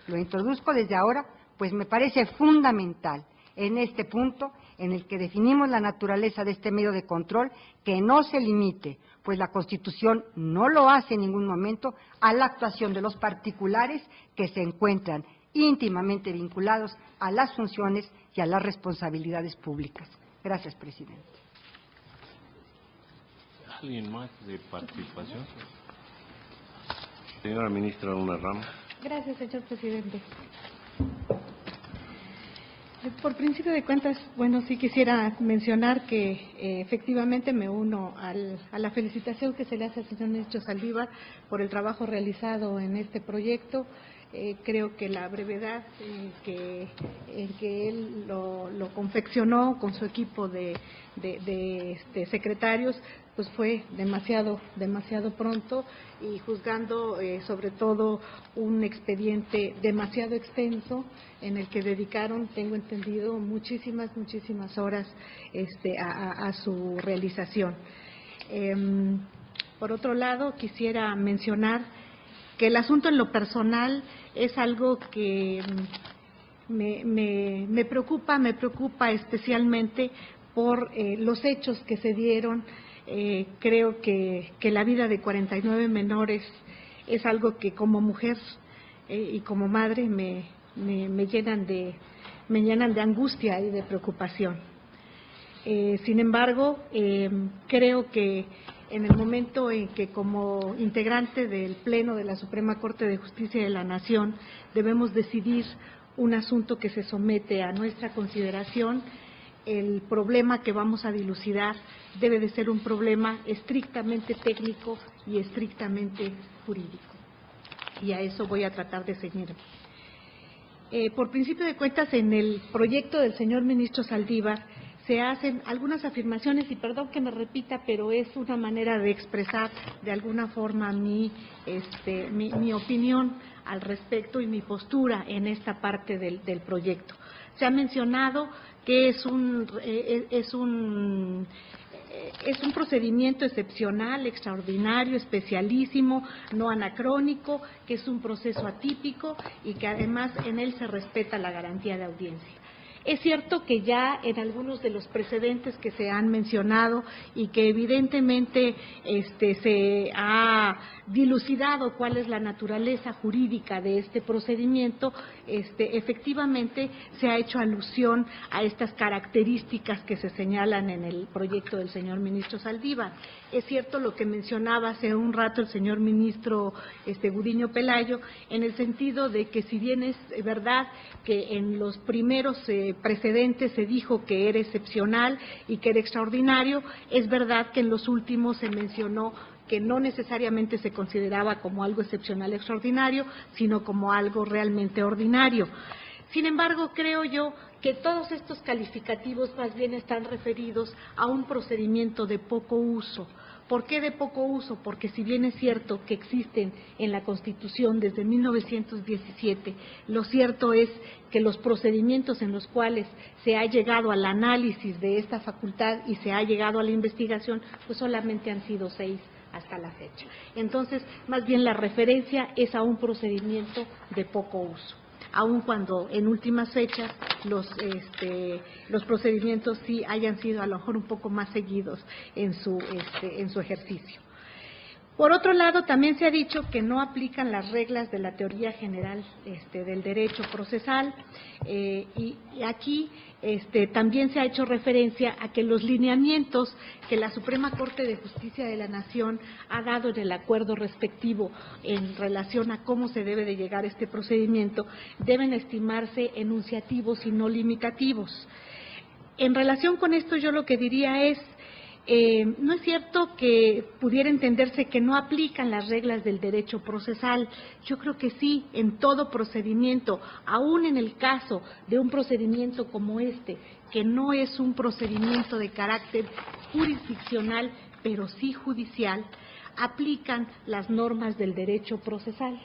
Lo introduzco desde ahora, pues me parece fundamental en este punto en el que definimos la naturaleza de este medio de control, que no se limite, pues la Constitución no lo hace en ningún momento, a la actuación de los particulares que se encuentran íntimamente vinculados a las funciones y a las responsabilidades públicas. Gracias, presidente. ¿Alguien más de participación? Señora ministra Luna Ramos. Gracias, señor presidente. Por principio de cuentas, bueno, sí quisiera mencionar que efectivamente me uno a la felicitación que se le hace al señor ministro Saldívar por el trabajo realizado en este proyecto. Creo que la brevedad en que él lo confeccionó con su equipo de secretarios, pues fue demasiado pronto, y juzgando sobre todo un expediente demasiado extenso en el que dedicaron, tengo entendido, muchísimas horas a su realización. Por otro lado, quisiera mencionar que el asunto en lo personal es algo que me preocupa especialmente por los hechos que se dieron. Creo que la vida de 49 menores es algo que como mujer y como madre me llenan de angustia y de preocupación. Sin embargo, creo que en el momento en que como integrante del Pleno de la Suprema Corte de Justicia de la Nación debemos decidir un asunto que se somete a nuestra consideración, el problema que vamos a dilucidar debe de ser un problema estrictamente técnico y estrictamente jurídico. Y a eso voy a tratar de ceñirme. Por principio de cuentas, en el proyecto del señor ministro Saldívar se hacen algunas afirmaciones, y perdón que me repita, pero es una manera de expresar de alguna forma mi opinión al respecto y mi postura en esta parte del proyecto. Se ha mencionado que es un procedimiento excepcional, extraordinario, especialísimo, no anacrónico, que es un proceso atípico y que además en él se respeta la garantía de audiencia. Es cierto que ya en algunos de los precedentes que se han mencionado y que evidentemente se ha dilucidado cuál es la naturaleza jurídica de este procedimiento, efectivamente se ha hecho alusión a estas características que se señalan en el proyecto del señor ministro Saldívar. Es cierto lo que mencionaba hace un rato el señor ministro Gudiño Pelayo, en el sentido de que si bien es verdad que en los primeros precedentes se dijo que era excepcional y que era extraordinario, es verdad que en los últimos se mencionó que no necesariamente se consideraba como algo excepcional extraordinario, sino como algo realmente ordinario. Sin embargo, creo yo que todos estos calificativos más bien están referidos a un procedimiento de poco uso. ¿Por qué de poco uso? Porque si bien es cierto que existen en la Constitución desde 1917, lo cierto es que los procedimientos en los cuales se ha llegado al análisis de esta facultad y se ha llegado a la investigación, pues solamente han sido 6 hasta la fecha. Entonces, más bien la referencia es a un procedimiento de poco uso, aun cuando en últimas fechas los procedimientos sí hayan sido a lo mejor un poco más seguidos en su ejercicio. Por otro lado, también se ha dicho que no aplican las reglas de la teoría general del derecho procesal, y aquí también se ha hecho referencia a que los lineamientos que la Suprema Corte de Justicia de la Nación ha dado en el acuerdo respectivo en relación a cómo se debe de llegar a este procedimiento deben estimarse enunciativos y no limitativos. En relación con esto, yo lo que diría es, no es cierto que pudiera entenderse que no aplican las reglas del derecho procesal. Yo creo que sí, en todo procedimiento, aún en el caso de un procedimiento como este, que no es un procedimiento de carácter jurisdiccional, pero sí judicial, aplican las normas del derecho procesal.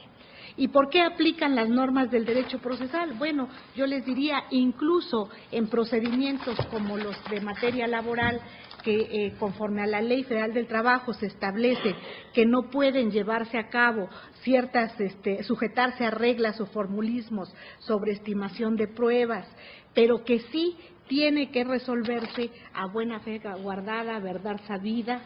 ¿Y por qué aplican las normas del derecho procesal? Bueno, yo les diría, incluso en procedimientos como los de materia laboral, que conforme a la Ley Federal del Trabajo se establece que no pueden llevarse a cabo ciertas, sujetarse a reglas o formulismos sobre estimación de pruebas, pero que sí tiene que resolverse a buena fe guardada, verdad sabida.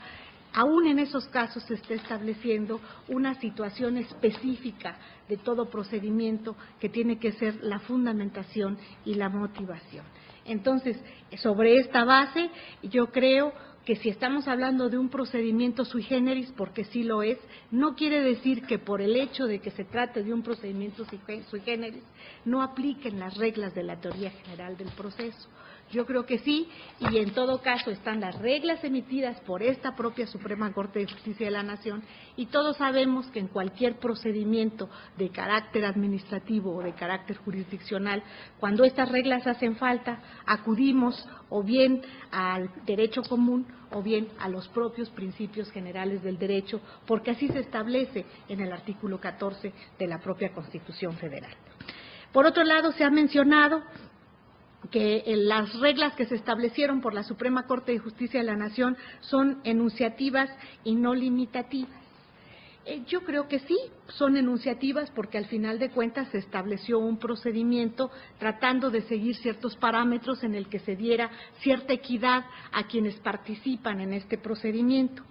Aún en esos casos se está estableciendo una situación específica de todo procedimiento que tiene que ser la fundamentación y la motivación. Entonces, sobre esta base, yo creo que si estamos hablando de un procedimiento sui generis, porque sí lo es, no quiere decir que por el hecho de que se trate de un procedimiento sui generis no apliquen las reglas de la teoría general del proceso. Yo creo que sí, y en todo caso están las reglas emitidas por esta propia Suprema Corte de Justicia de la Nación, y todos sabemos que en cualquier procedimiento de carácter administrativo o de carácter jurisdiccional, cuando estas reglas hacen falta, acudimos o bien al derecho común o bien a los propios principios generales del derecho, porque así se establece en el artículo 14 de la propia Constitución Federal. Por otro lado, se ha mencionado que las reglas que se establecieron por la Suprema Corte de Justicia de la Nación son enunciativas y no limitativas. Yo creo que sí, son enunciativas porque al final de cuentas se estableció un procedimiento tratando de seguir ciertos parámetros en el que se diera cierta equidad a quienes participan en este procedimiento,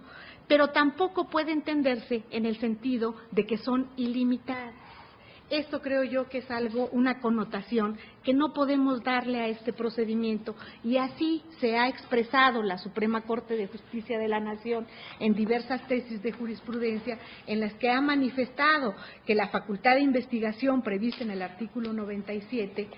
pero tampoco puede entenderse en el sentido de que son ilimitadas. Esto creo yo que es algo, una connotación que no podemos darle a este procedimiento, y así se ha expresado la Suprema Corte de Justicia de la Nación en diversas tesis de jurisprudencia en las que ha manifestado que la facultad de investigación prevista en el artículo 97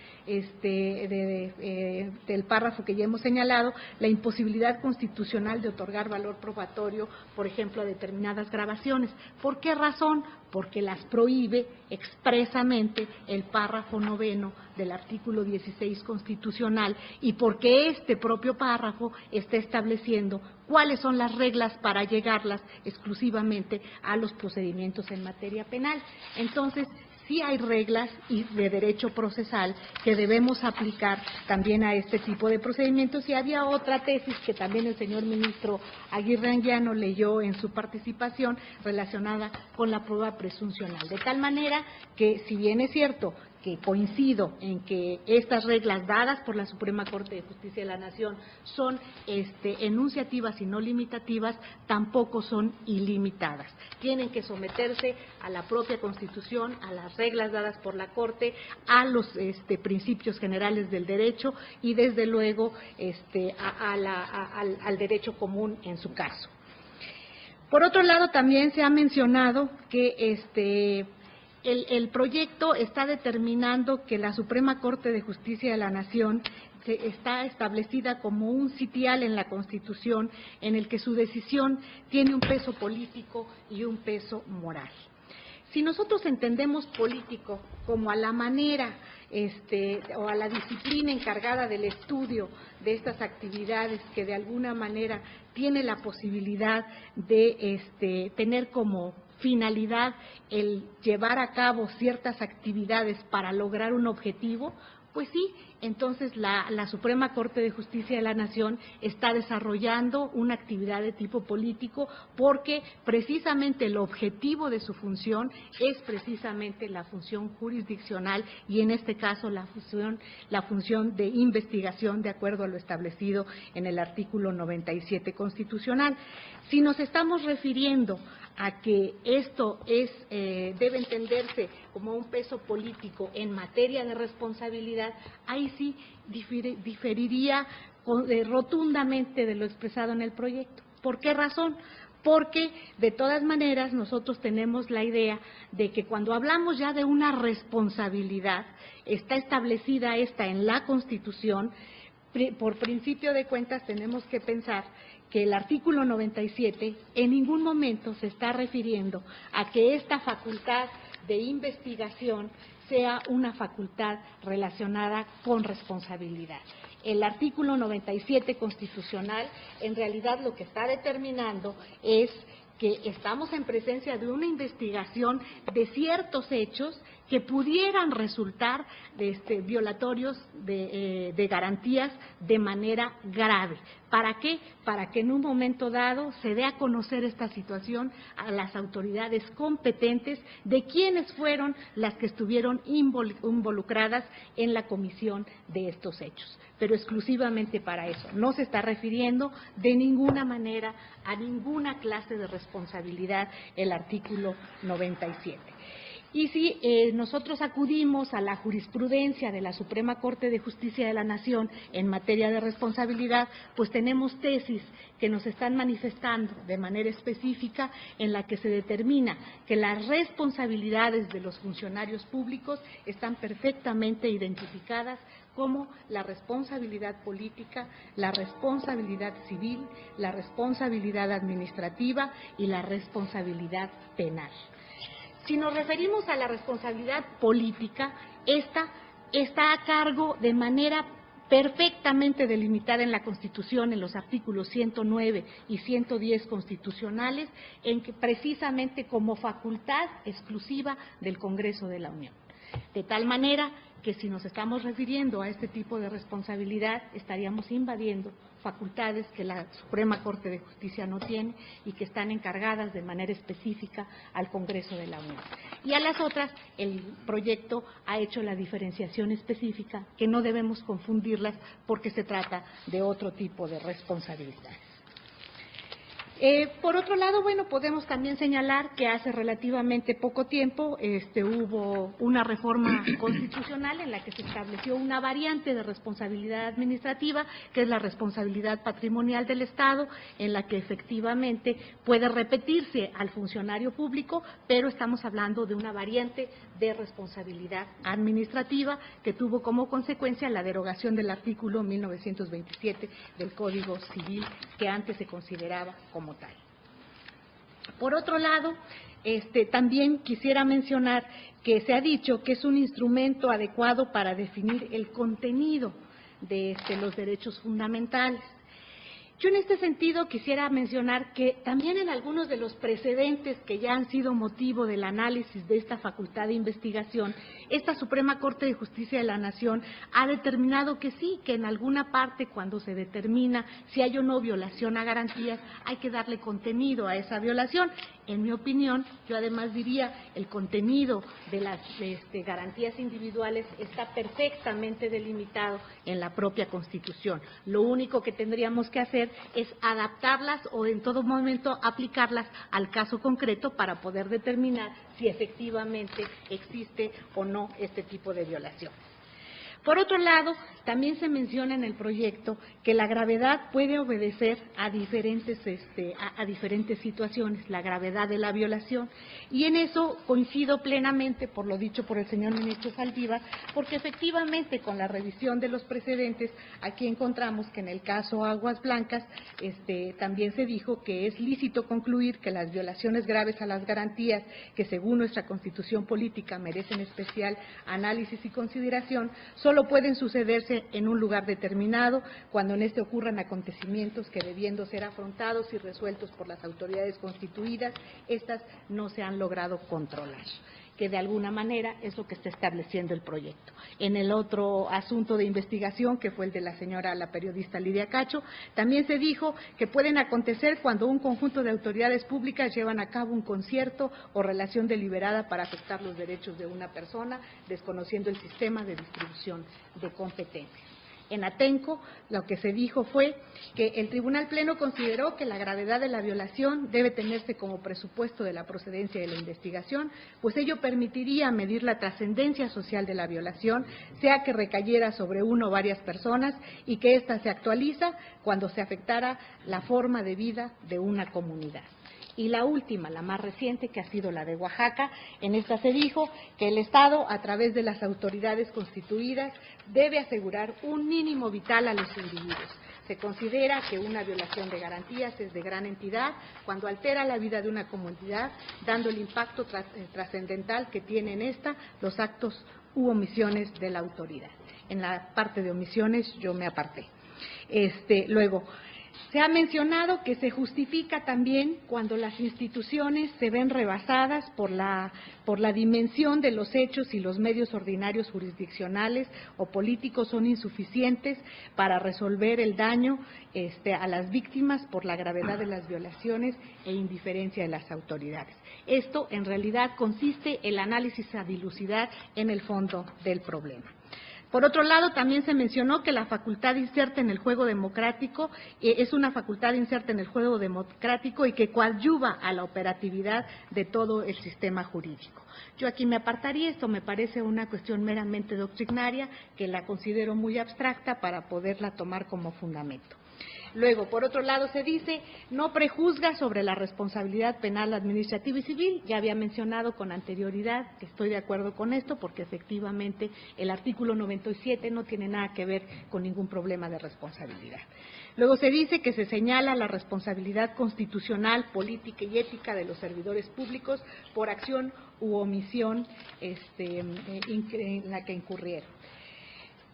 del párrafo que ya hemos señalado, la imposibilidad constitucional de otorgar valor probatorio, por ejemplo, a determinadas grabaciones. ¿Por qué razón? Porque las prohíbe expresamente el párrafo 9 del artículo 16 constitucional, y porque este propio párrafo está estableciendo cuáles son las reglas para llegarlas exclusivamente a los procedimientos en materia penal. Entonces, sí hay reglas de derecho procesal que debemos aplicar también a este tipo de procedimientos, y había otra tesis que también el señor ministro Aguirre Anguiano leyó en su participación relacionada con la prueba presuncional, de tal manera que, si bien es cierto que coincido en que estas reglas dadas por la Suprema Corte de Justicia de la Nación son enunciativas y no limitativas, tampoco son ilimitadas. Tienen que someterse a la propia Constitución, a las reglas dadas por la Corte, a los principios generales del derecho y, desde luego, al derecho común en su caso. Por otro lado, también se ha mencionado que el proyecto está determinando que la Suprema Corte de Justicia de la Nación está establecida como un sitial en la Constitución en el que su decisión tiene un peso político y un peso moral. Si nosotros entendemos político como a la manera o a la disciplina encargada del estudio de estas actividades, que de alguna manera tiene la posibilidad de tener como finalidad el llevar a cabo ciertas actividades para lograr un objetivo, pues sí, entonces la Suprema Corte de Justicia de la Nación está desarrollando una actividad de tipo político, porque precisamente el objetivo de su función es precisamente la función jurisdiccional, y en este caso la función de investigación, de acuerdo a lo establecido en el artículo 97 constitucional. Si nos estamos refiriendo a que esto debe entenderse como un peso político en materia de responsabilidad, ahí sí diferiría rotundamente de lo expresado en el proyecto. ¿Por qué razón? Porque de todas maneras nosotros tenemos la idea de que cuando hablamos ya de una responsabilidad, está establecida esta en la Constitución. Por principio de cuentas tenemos que pensar que el artículo 97 en ningún momento se está refiriendo a que esta facultad de investigación sea una facultad relacionada con responsabilidad. El artículo 97 constitucional en realidad lo que está determinando es que estamos en presencia de una investigación de ciertos hechos que pudieran resultar violatorios de garantías de manera grave. ¿Para qué? Para que en un momento dado se dé a conocer esta situación a las autoridades competentes de quiénes fueron las que estuvieron involucradas en la comisión de estos hechos, pero exclusivamente para eso. No se está refiriendo de ninguna manera a ninguna clase de responsabilidad el artículo 97. Y si nosotros acudimos a la jurisprudencia de la Suprema Corte de Justicia de la Nación en materia de responsabilidad, pues tenemos tesis que nos están manifestando de manera específica en la que se determina que las responsabilidades de los funcionarios públicos están perfectamente identificadas como la responsabilidad política, la responsabilidad civil, la responsabilidad administrativa y la responsabilidad penal. Si nos referimos a la responsabilidad política, esta está a cargo de manera perfectamente delimitada en la Constitución, en los artículos 109 y 110 constitucionales, en que precisamente como facultad exclusiva del Congreso de la Unión. De tal manera que si nos estamos refiriendo a este tipo de responsabilidad, estaríamos invadiendo facultades que la Suprema Corte de Justicia no tiene y que están encargadas de manera específica al Congreso de la Unión. Y a las otras, el proyecto ha hecho la diferenciación específica, que no debemos confundirlas porque se trata de otro tipo de responsabilidades. Por otro lado, bueno, podemos también señalar que hace relativamente poco tiempo hubo una reforma constitucional en la que se estableció una variante de responsabilidad administrativa, que es la responsabilidad patrimonial del Estado, en la que efectivamente puede repetirse al funcionario público, pero estamos hablando de una variante de responsabilidad administrativa que tuvo como consecuencia la derogación del artículo 1927 del Código Civil, que antes se consideraba como tal. Por otro lado, también quisiera mencionar que se ha dicho que es un instrumento adecuado para definir el contenido de los derechos fundamentales. Yo en este sentido quisiera mencionar que también en algunos de los precedentes que ya han sido motivo del análisis de esta facultad de investigación, esta Suprema Corte de Justicia de la Nación ha determinado que sí, que en alguna parte cuando se determina si hay o no violación a garantías, hay que darle contenido a esa violación. En mi opinión, yo además diría, el contenido de las garantías individuales está perfectamente delimitado en la propia Constitución. Lo único que tendríamos que hacer es adaptarlas o en todo momento aplicarlas al caso concreto para poder determinar si efectivamente existe o no este tipo de violación. Por otro lado, también se menciona en el proyecto que la gravedad puede obedecer a diferentes situaciones, la gravedad de la violación, y en eso coincido plenamente por lo dicho por el señor ministro Saldívar, porque efectivamente con la revisión de los precedentes aquí encontramos que en el caso Aguas Blancas también se dijo que es lícito concluir que las violaciones graves a las garantías que según nuestra Constitución política merecen especial análisis y consideración solo pueden sucederse en un lugar determinado cuando en este ocurran acontecimientos que debiendo ser afrontados y resueltos por las autoridades constituidas, estas no se han logrado controlar, que de alguna manera es lo que está estableciendo el proyecto. En el otro asunto de investigación, que fue el de la periodista Lidia Cacho, también se dijo que pueden acontecer cuando un conjunto de autoridades públicas llevan a cabo un concierto o relación deliberada para afectar los derechos de una persona, desconociendo el sistema de distribución de competencias. En Atenco, lo que se dijo fue que el Tribunal Pleno consideró que la gravedad de la violación debe tenerse como presupuesto de la procedencia de la investigación, pues ello permitiría medir la trascendencia social de la violación, sea que recayera sobre una o varias personas y que ésta se actualiza cuando se afectara la forma de vida de una comunidad. Y la última, la más reciente, que ha sido la de Oaxaca, en esta se dijo que el Estado, a través de las autoridades constituidas, debe asegurar un mínimo vital a los individuos. Se considera que una violación de garantías es de gran entidad cuando altera la vida de una comunidad, dando el impacto trascendental que tiene en esta los actos u omisiones de la autoridad. En la parte de omisiones yo me aparté. Luego, Se ha mencionado que se justifica también cuando las instituciones se ven rebasadas por la dimensión de los hechos y los medios ordinarios jurisdiccionales o políticos son insuficientes para resolver el daño a las víctimas por la gravedad de las violaciones e indiferencia de las autoridades. Esto, en realidad, consiste el análisis a dilucidar en el fondo del problema. Por otro lado, también se mencionó que la facultad inserta en el juego democrático es una facultad inserta en el juego democrático y que coadyuva a la operatividad de todo el sistema jurídico. Yo aquí me apartaría, esto me parece una cuestión meramente doctrinaria que la considero muy abstracta para poderla tomar como fundamento. Luego, por otro lado, se dice, no prejuzga sobre la responsabilidad penal, administrativa y civil. Ya había mencionado con anterioridad que estoy de acuerdo con esto, porque efectivamente el artículo 97 no tiene nada que ver con ningún problema de responsabilidad. Luego se dice que se señala la responsabilidad constitucional, política y ética de los servidores públicos por acción u omisión en la que incurrieron.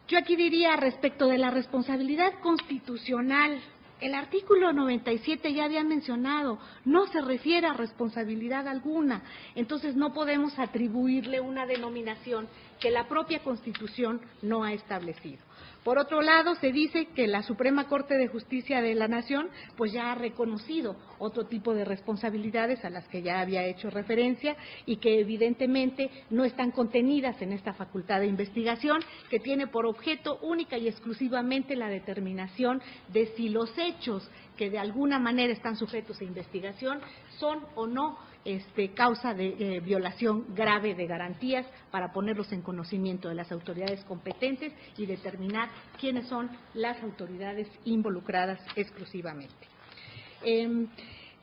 Yo aquí diría respecto de la responsabilidad constitucional, el artículo 97 ya había mencionado, no se refiere a responsabilidad alguna, entonces no podemos atribuirle una denominación que la propia Constitución no ha establecido. Por otro lado, se dice que la Suprema Corte de Justicia de la Nación pues ya ha reconocido otro tipo de responsabilidades a las que ya había hecho referencia y que evidentemente no están contenidas en esta facultad de investigación, que tiene por objeto única y exclusivamente la determinación de si los hechos que de alguna manera están sujetos a investigación son o no causa de violación grave de garantías, para ponerlos en conocimiento de las autoridades competentes y determinar quiénes son las autoridades involucradas exclusivamente.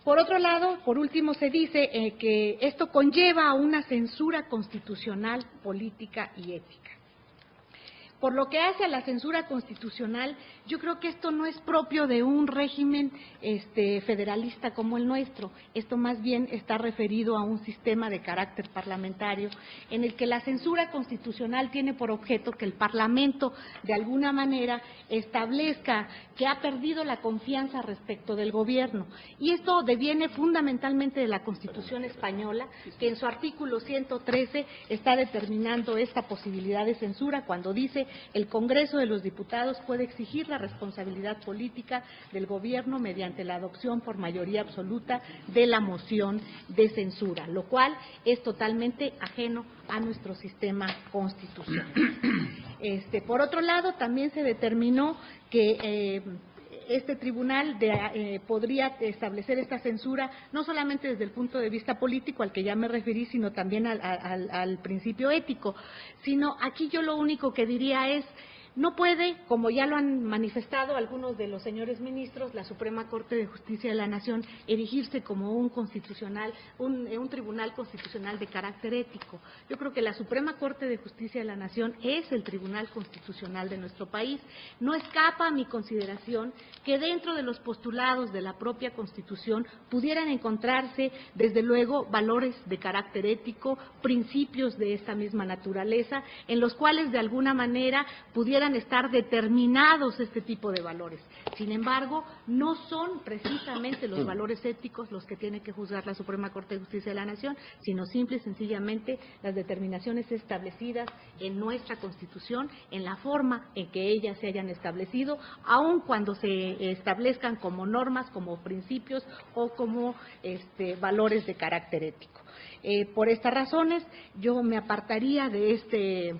Por otro lado, por último, se dice que esto conlleva a una censura constitucional, política y ética. Por lo que hace a la censura constitucional, yo creo que esto no es propio de un régimen federalista como el nuestro. Esto más bien está referido a un sistema de carácter parlamentario en el que la censura constitucional tiene por objeto que el Parlamento de alguna manera establezca que ha perdido la confianza respecto del gobierno. Y esto deviene fundamentalmente de la Constitución española, que en su artículo 113 está determinando esta posibilidad de censura cuando dice: el Congreso de los Diputados puede exigir la responsabilidad política del gobierno mediante la adopción por mayoría absoluta de la moción de censura, lo cual es totalmente ajeno a nuestro sistema constitucional. Por otro lado, también se determinó que este tribunal podría establecer esta censura no solamente desde el punto de vista político al que ya me referí, sino también al principio ético, sino aquí yo lo único que diría es: no puede, como ya lo han manifestado algunos de los señores ministros, la Suprema Corte de Justicia de la Nación erigirse como un tribunal constitucional de carácter ético. Yo creo que la Suprema Corte de Justicia de la Nación es el tribunal constitucional de nuestro país. No escapa a mi consideración que dentro de los postulados de la propia Constitución pudieran encontrarse, desde luego, valores de carácter ético, principios de esta misma naturaleza, en los cuales de alguna manera pudieran estar determinados este tipo de valores. Sin embargo, no son precisamente los valores éticos los que tiene que juzgar la Suprema Corte de Justicia de la Nación, sino simple y sencillamente las determinaciones establecidas en nuestra Constitución, en la forma en que ellas se hayan establecido, aun cuando se establezcan como normas, como principios o como valores de carácter ético. Por estas razones, yo me apartaría de este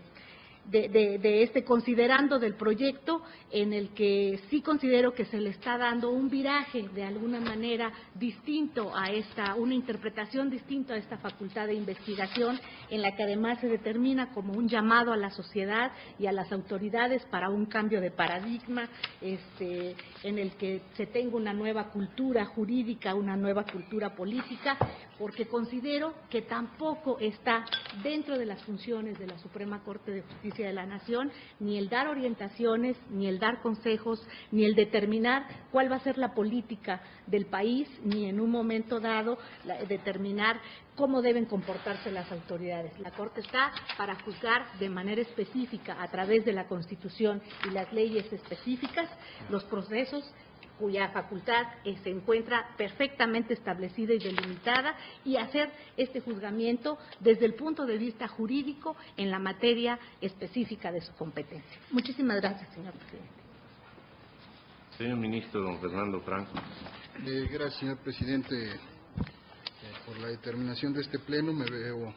considerando del proyecto, en el que sí considero que se le está dando un viraje de alguna manera distinto a una interpretación distinta a esta facultad de investigación, en la que además se determina como un llamado a la sociedad y a las autoridades para un cambio de paradigma, en el que se tenga una nueva cultura jurídica, una nueva cultura política, porque considero que tampoco está dentro de las funciones de la Suprema Corte de Justicia de la Nación ni el dar orientaciones, ni el dar consejos, ni el determinar cuál va a ser la política del país, ni en un momento dado determinar cómo deben comportarse las autoridades. La Corte está para juzgar de manera específica, a través de la Constitución y las leyes específicas, los procesos cuya facultad se encuentra perfectamente establecida y delimitada, y hacer este juzgamiento desde el punto de vista jurídico en la materia específica de su competencia. Muchísimas gracias, señor presidente. Señor ministro, don Fernando Franco. Gracias, señor presidente, por la determinación de este pleno. Me veo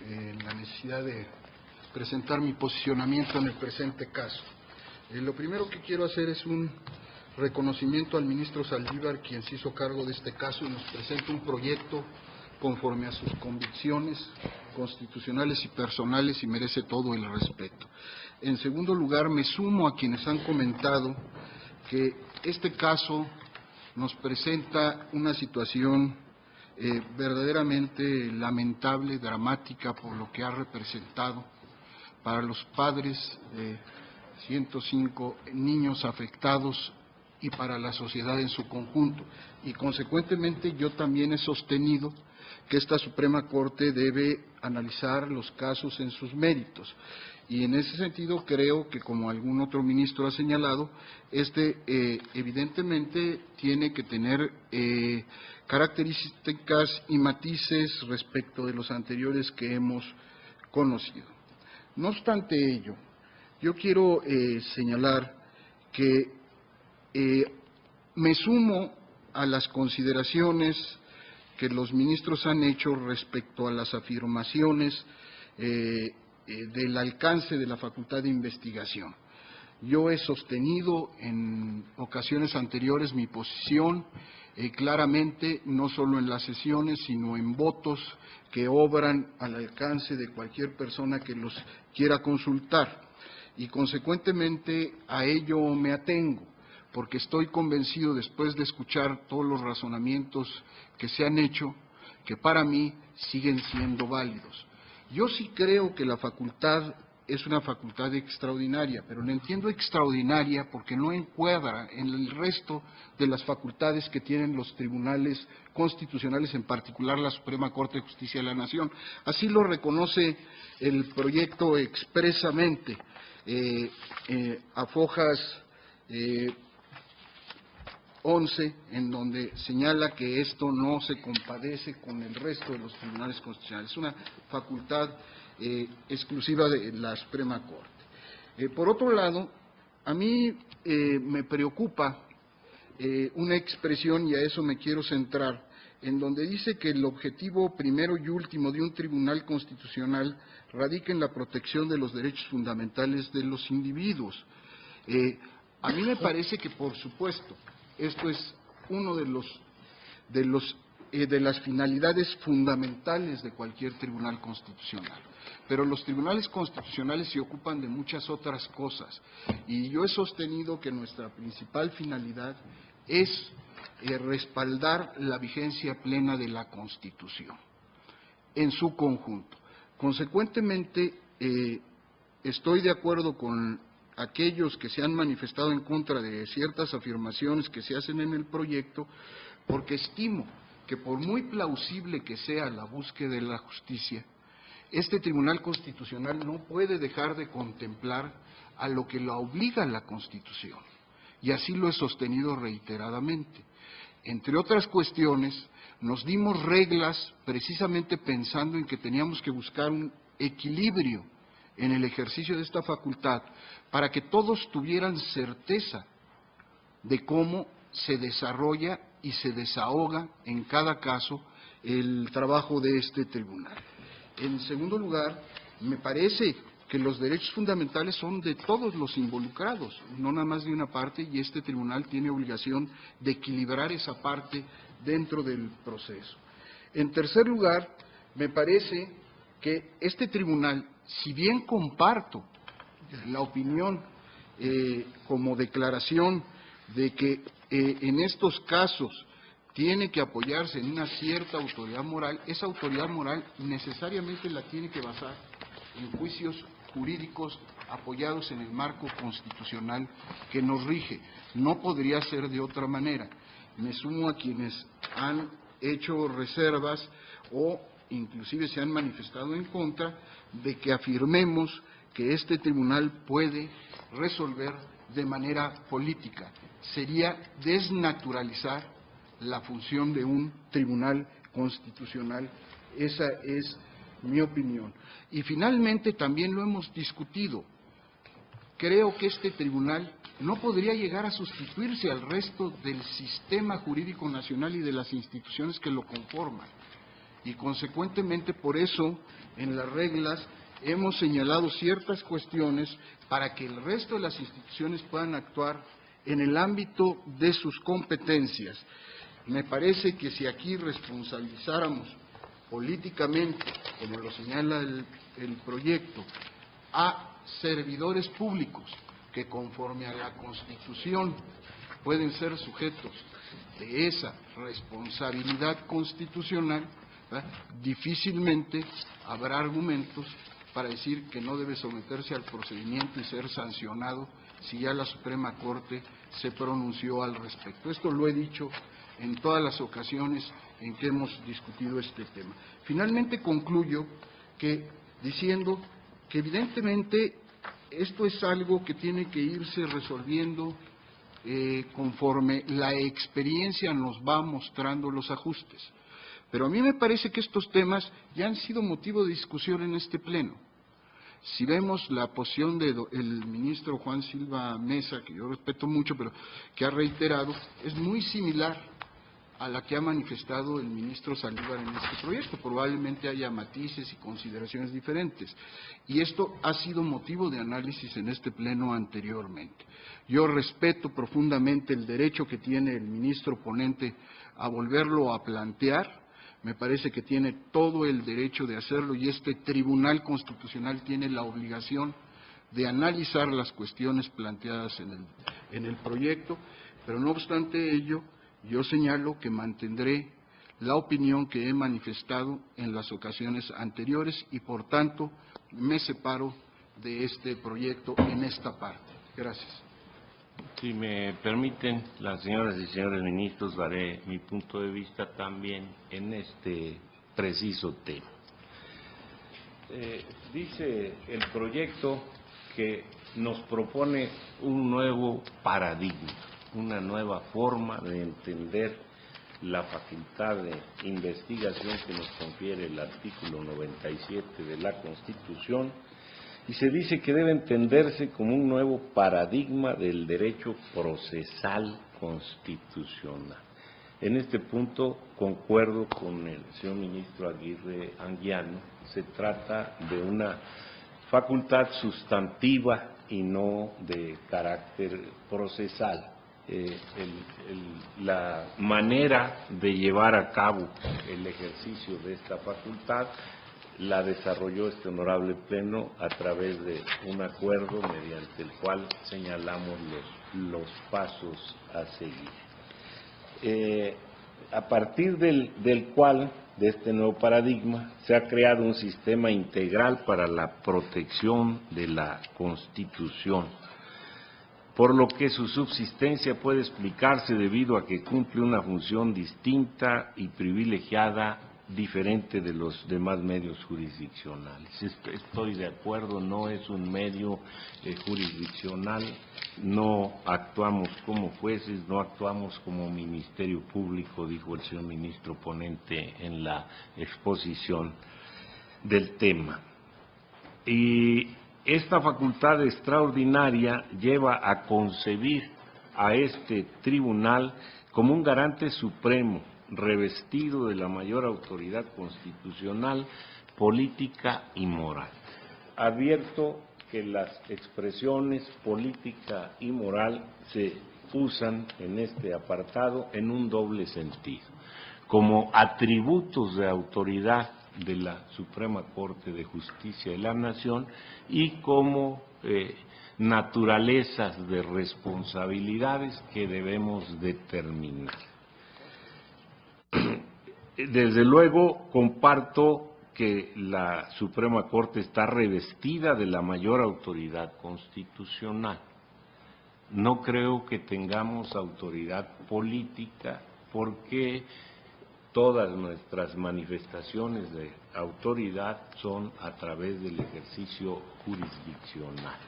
en la necesidad de presentar mi posicionamiento en el presente caso. Lo primero que quiero hacer es un reconocimiento al ministro Saldívar, quien se hizo cargo de este caso y nos presenta un proyecto conforme a sus convicciones constitucionales y personales y merece todo el respeto. En segundo lugar, me sumo a quienes han comentado que este caso nos presenta una situación verdaderamente lamentable, dramática, por lo que ha representado para los padres de 105 niños afectados y para la sociedad en su conjunto. Y consecuentemente yo también he sostenido que esta Suprema Corte debe analizar los casos en sus méritos. Y en ese sentido creo que, como algún otro ministro ha señalado, evidentemente tiene que tener características y matices respecto de los anteriores que hemos conocido. No obstante ello, yo quiero señalar que me sumo a las consideraciones que los ministros han hecho respecto a las afirmaciones del alcance de la facultad de investigación. Yo he sostenido en ocasiones anteriores mi posición claramente, no solo en las sesiones, sino en votos que obran al alcance de cualquier persona que los quiera consultar. Y consecuentemente a ello me atengo, porque estoy convencido, después de escuchar todos los razonamientos que se han hecho, que para mí siguen siendo válidos. Yo sí creo que la facultad es una facultad extraordinaria, pero la entiendo extraordinaria porque no encuadra en el resto de las facultades que tienen los tribunales constitucionales, en particular la Suprema Corte de Justicia de la Nación. Así lo reconoce el proyecto expresamente, a fojas 11, en donde señala que esto no se compadece con el resto de los tribunales constitucionales. Es una facultad exclusiva de la Suprema Corte. Por otro lado, a mí me preocupa una expresión, y a eso me quiero centrar, en donde dice que el objetivo primero y último de un tribunal constitucional radica en la protección de los derechos fundamentales de los individuos. A mí me parece que, por supuesto, esto es uno de las finalidades fundamentales de cualquier tribunal constitucional. Pero los tribunales constitucionales se ocupan de muchas otras cosas, y yo he sostenido que nuestra principal finalidad es respaldar la vigencia plena de la Constitución en su conjunto. Consecuentemente, estoy de acuerdo con aquellos que se han manifestado en contra de ciertas afirmaciones que se hacen en el proyecto, porque estimo que, por muy plausible que sea la búsqueda de la justicia, este Tribunal Constitucional no puede dejar de contemplar a lo que la obliga la Constitución, y así lo he sostenido reiteradamente. Entre otras cuestiones, nos dimos reglas precisamente pensando en que teníamos que buscar un equilibrio en el ejercicio de esta facultad para que todos tuvieran certeza de cómo se desarrolla y se desahoga en cada caso el trabajo de este tribunal. En segundo lugar, me parece que los derechos fundamentales son de todos los involucrados, no nada más de una parte, y este tribunal tiene obligación de equilibrar esa parte dentro del proceso. En tercer lugar, me parece que este tribunal, si bien comparto la opinión como declaración de que en estos casos tiene que apoyarse en una cierta autoridad moral, esa autoridad moral necesariamente la tiene que basar en juicios jurídicos apoyados en el marco constitucional que nos rige. No podría ser de otra manera. Me sumo a quienes han hecho reservas o inclusive se han manifestado en contra de que afirmemos que este tribunal puede resolver de manera política. sería desnaturalizar la función de un tribunal constitucional. Esa es mi opinión. Y finalmente también lo hemos discutido. Creo que este tribunal no podría llegar a sustituirse al resto del sistema jurídico nacional y de las instituciones que lo conforman. Y consecuentemente por eso en las reglas hemos señalado ciertas cuestiones para que el resto de las instituciones puedan actuar en el ámbito de sus competencias. Me parece que si aquí responsabilizáramos políticamente, como lo señala el proyecto, a servidores públicos que conforme a la Constitución pueden ser sujetos de esa responsabilidad constitucional, ¿verdad?, difícilmente habrá argumentos para decir que no debe someterse al procedimiento y ser sancionado si ya la Suprema Corte se pronunció al respecto. Esto lo he dicho en todas las ocasiones en que hemos discutido este tema. Finalmente concluyo diciendo que evidentemente esto es algo que tiene que irse resolviendo conforme la experiencia nos va mostrando los ajustes. Pero a mí me parece que estos temas ya han sido motivo de discusión en este Pleno. Si vemos la posición del ministro Juan Silva Mesa, que yo respeto mucho, pero que ha reiterado, es muy similar a la que ha manifestado el ministro Saldívar en este proyecto. Probablemente haya matices y consideraciones diferentes. Y esto ha sido motivo de análisis en este Pleno anteriormente. Yo respeto profundamente el derecho que tiene el ministro ponente a volverlo a plantear. Me parece que tiene todo el derecho de hacerlo y este Tribunal Constitucional tiene la obligación de analizar las cuestiones planteadas en el proyecto, pero no obstante ello, yo señalo que mantendré la opinión que he manifestado en las ocasiones anteriores y, por tanto, me separo de este proyecto en esta parte. Gracias. Si me permiten, las señoras y señores ministros, daré mi punto de vista también en este preciso tema. Dice el proyecto que nos propone un nuevo paradigma, una nueva forma de entender la facultad de investigación que nos confiere el artículo 97 de la Constitución, y se dice que debe entenderse como un nuevo paradigma del derecho procesal constitucional. En este punto concuerdo con el señor ministro Aguirre Anguiano. Se trata de una facultad sustantiva y no de carácter procesal. La manera de llevar a cabo el ejercicio de esta facultad la desarrolló este honorable Pleno a través de un acuerdo mediante el cual señalamos los pasos a seguir. A partir del cual, de este nuevo paradigma, se ha creado un sistema integral para la protección de la Constitución, por lo que su subsistencia puede explicarse debido a que cumple una función distinta y privilegiada diferente de los demás medios jurisdiccionales. Estoy de acuerdo, no es un medio jurisdiccional, no actuamos como jueces, no actuamos como Ministerio Público, dijo el señor ministro ponente en la exposición del tema. Y esta facultad extraordinaria lleva a concebir a este tribunal como un garante supremo, revestido de la mayor autoridad constitucional, política y moral. Advierto que las expresiones política y moral se usan en este apartado en un doble sentido, como atributos de autoridad de la Suprema Corte de Justicia de la Nación y como naturalezas de responsabilidades que debemos determinar. Desde luego comparto que la Suprema Corte está revestida de la mayor autoridad constitucional. No creo que tengamos autoridad política porque todas nuestras manifestaciones de autoridad son a través del ejercicio jurisdiccional.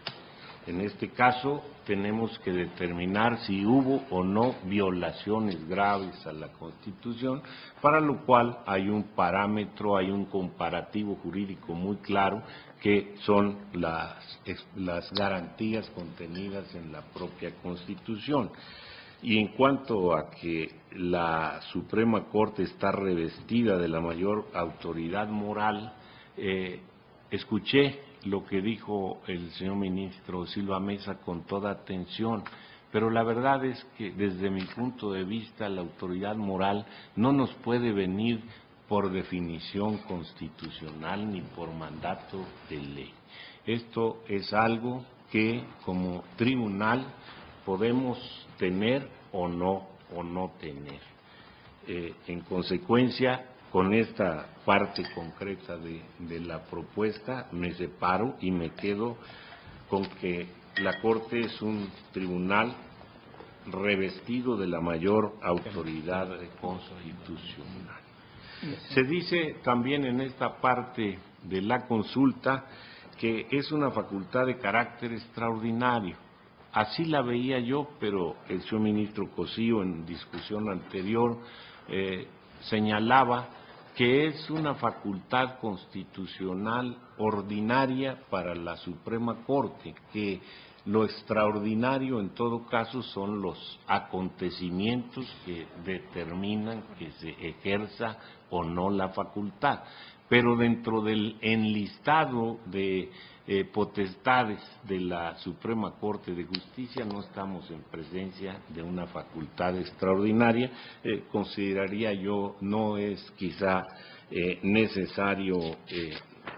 En este caso, tenemos que determinar si hubo o no violaciones graves a la Constitución, para lo cual hay un parámetro, hay un comparativo jurídico muy claro, que son las garantías contenidas en la propia Constitución. Y en cuanto a que la Suprema Corte está revestida de la mayor autoridad moral, escuché lo que dijo el señor ministro Silva Mesa con toda atención, pero la verdad es que desde mi punto de vista la autoridad moral no nos puede venir por definición constitucional ni por mandato de ley. Esto es algo que como tribunal podemos tener o no tener. En consecuencia, con esta parte concreta de la propuesta me separo y me quedo con que la Corte es un tribunal revestido de la mayor autoridad constitucional. Se dice también en esta parte de la consulta que es una facultad de carácter extraordinario. Así la veía yo, pero el señor ministro Cosío en discusión anterior señalaba que es una facultad constitucional ordinaria para la Suprema Corte, que lo extraordinario en todo caso son los acontecimientos que determinan que se ejerza o no la facultad. Pero dentro del enlistado de potestades de la Suprema Corte de Justicia no estamos en presencia de una facultad extraordinaria. Consideraría yo no es quizá necesario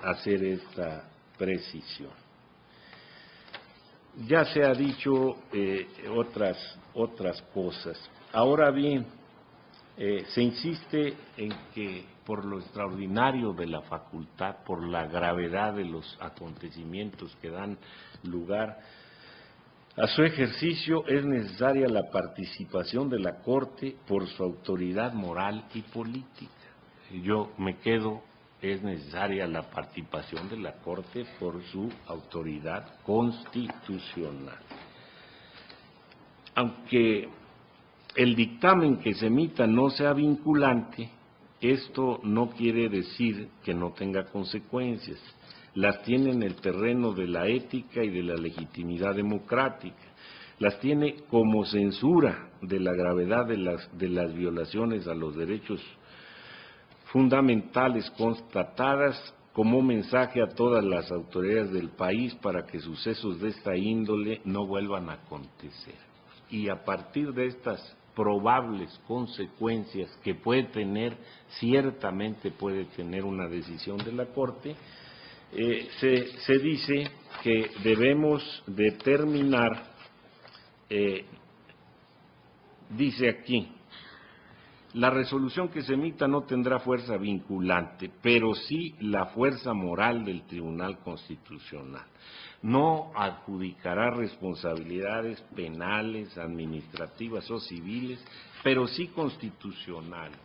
hacer esta precisión. Ya se ha dicho otras cosas. Ahora bien, se insiste en que por lo extraordinario de la facultad, por la gravedad de los acontecimientos que dan lugar a su ejercicio, es necesaria la participación de la Corte por su autoridad moral y política. Yo me quedo, es necesaria la participación de la Corte por su autoridad constitucional. Aunque el dictamen que se emita no sea vinculante, esto no quiere decir que no tenga consecuencias. Las tiene en el terreno de la ética y de la legitimidad democrática. Las tiene como censura de la gravedad de las violaciones a los derechos fundamentales constatadas, como mensaje a todas las autoridades del país para que sucesos de esta índole no vuelvan a acontecer. Y a partir de estas probables consecuencias que puede tener, ciertamente puede tener una decisión de la Corte, se dice que debemos determinar, dice aquí, la resolución que se emita no tendrá fuerza vinculante, pero sí la fuerza moral del Tribunal Constitucional. No adjudicará responsabilidades penales, administrativas o civiles, pero sí constitucionales,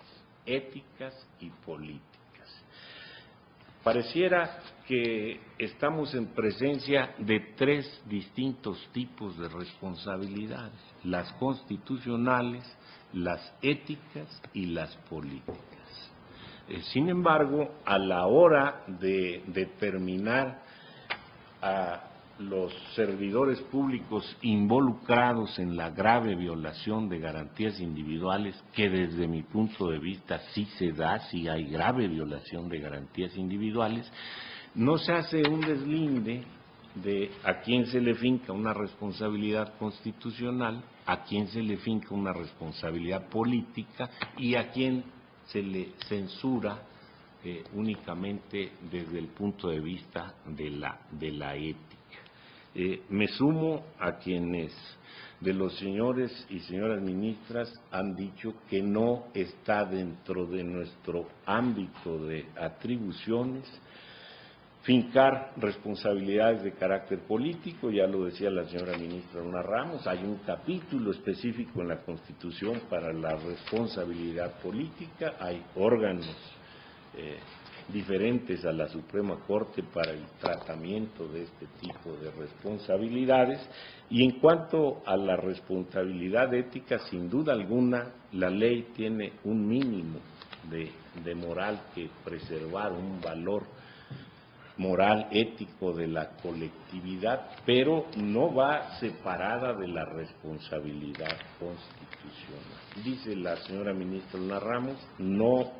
éticas y políticas. Pareciera que estamos en presencia de tres distintos tipos de responsabilidades: las constitucionales, las éticas y las políticas. Sin embargo, a la hora de determinar a los servidores públicos involucrados en la grave violación de garantías individuales, que desde mi punto de vista sí se da, sí hay grave violación de garantías individuales, no se hace un deslinde de a quién se le finca una responsabilidad constitucional, a quién se le finca una responsabilidad política y a quién se le censura únicamente desde el punto de vista de la ética. Me sumo a quienes de los señores y señoras ministras han dicho que no está dentro de nuestro ámbito de atribuciones fincar responsabilidades de carácter político. Ya lo decía la señora ministra Luna Ramos, hay un capítulo específico en la Constitución para la responsabilidad política, hay órganos diferentes a la Suprema Corte para el tratamiento de este tipo de responsabilidades. Y en cuanto a la responsabilidad ética, sin duda alguna, la ley tiene un mínimo de moral que preservar, un valor moral, ético de la colectividad, pero no va separada de la responsabilidad constitucional. Dice la señora ministra Luna Ramos, no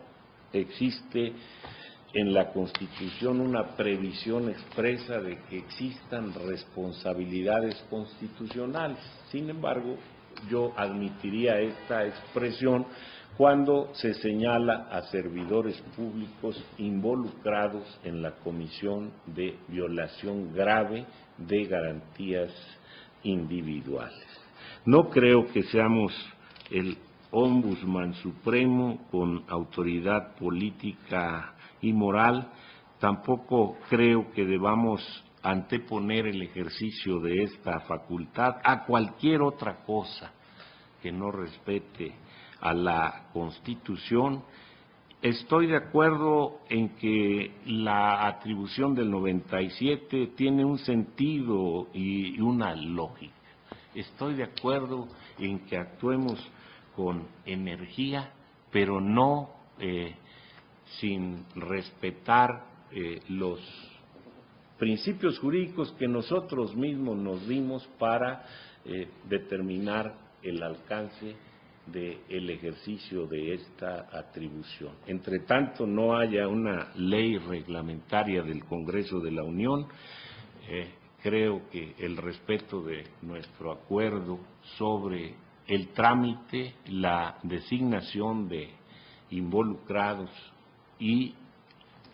existe en la Constitución una previsión expresa de que existan responsabilidades constitucionales. Sin embargo, yo admitiría esta expresión cuando se señala a servidores públicos involucrados en la comisión de violación grave de garantías individuales. No creo que seamos el Ombudsman Supremo con autoridad política y moral, tampoco creo que debamos anteponer el ejercicio de esta facultad a cualquier otra cosa que no respete a la Constitución. Estoy de acuerdo en que la atribución del 97 tiene un sentido y una lógica. Estoy de acuerdo en que actuemos con energía, pero no sin respetar los principios jurídicos que nosotros mismos nos dimos para determinar el alcance del ejercicio de esta atribución. Entre tanto, no haya una ley reglamentaria del Congreso de la Unión, creo que el respeto de nuestro acuerdo sobre el trámite, la designación de involucrados y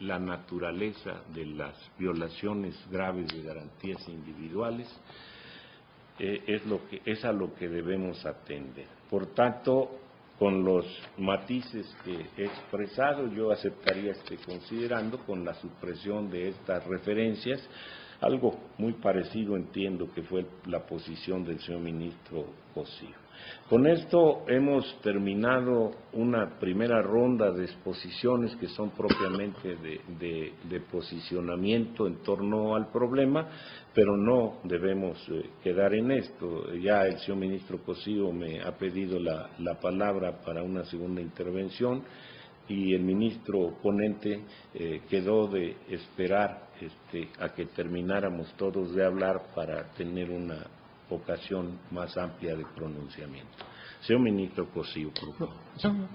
la naturaleza de las violaciones graves de garantías individuales es a lo que debemos atender. Por tanto, con los matices que he expresado, yo aceptaría considerando con la supresión de estas referencias, algo muy parecido entiendo que fue la posición del señor ministro Cosío. Con esto hemos terminado una primera ronda de exposiciones que son propiamente de posicionamiento en torno al problema, pero no debemos quedar en esto. Ya el señor ministro Cosío me ha pedido la palabra para una segunda intervención y el ministro ponente quedó de esperar a que termináramos todos de hablar para tener una ocasión más amplia de pronunciamiento. Señor ministro Cosío, por favor.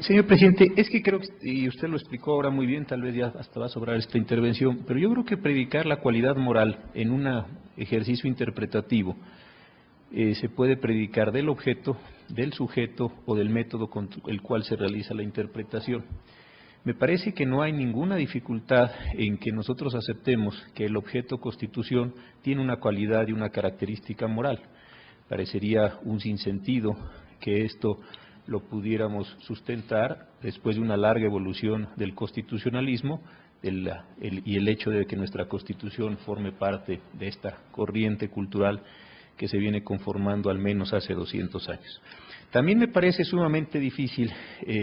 Señor presidente, es que creo que, y usted lo explicó ahora muy bien, tal vez ya hasta va a sobrar esta intervención, pero yo creo que predicar la cualidad moral en un ejercicio interpretativo se puede predicar del objeto, del sujeto o del método con el cual se realiza la interpretación. Me parece que no hay ninguna dificultad en que nosotros aceptemos que el objeto Constitución tiene una cualidad y una característica moral. Parecería un sinsentido que esto lo pudiéramos sustentar después de una larga evolución del constitucionalismo y el hecho de que nuestra Constitución forme parte de esta corriente cultural que se viene conformando al menos hace 200 años. También me parece sumamente difícil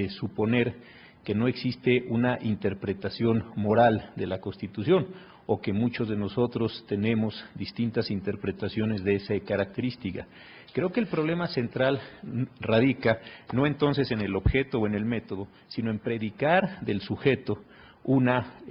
suponer que no existe una interpretación moral de la Constitución o que muchos de nosotros tenemos distintas interpretaciones de esa característica. Creo que el problema central radica no entonces en el objeto o en el método, sino en predicar del sujeto una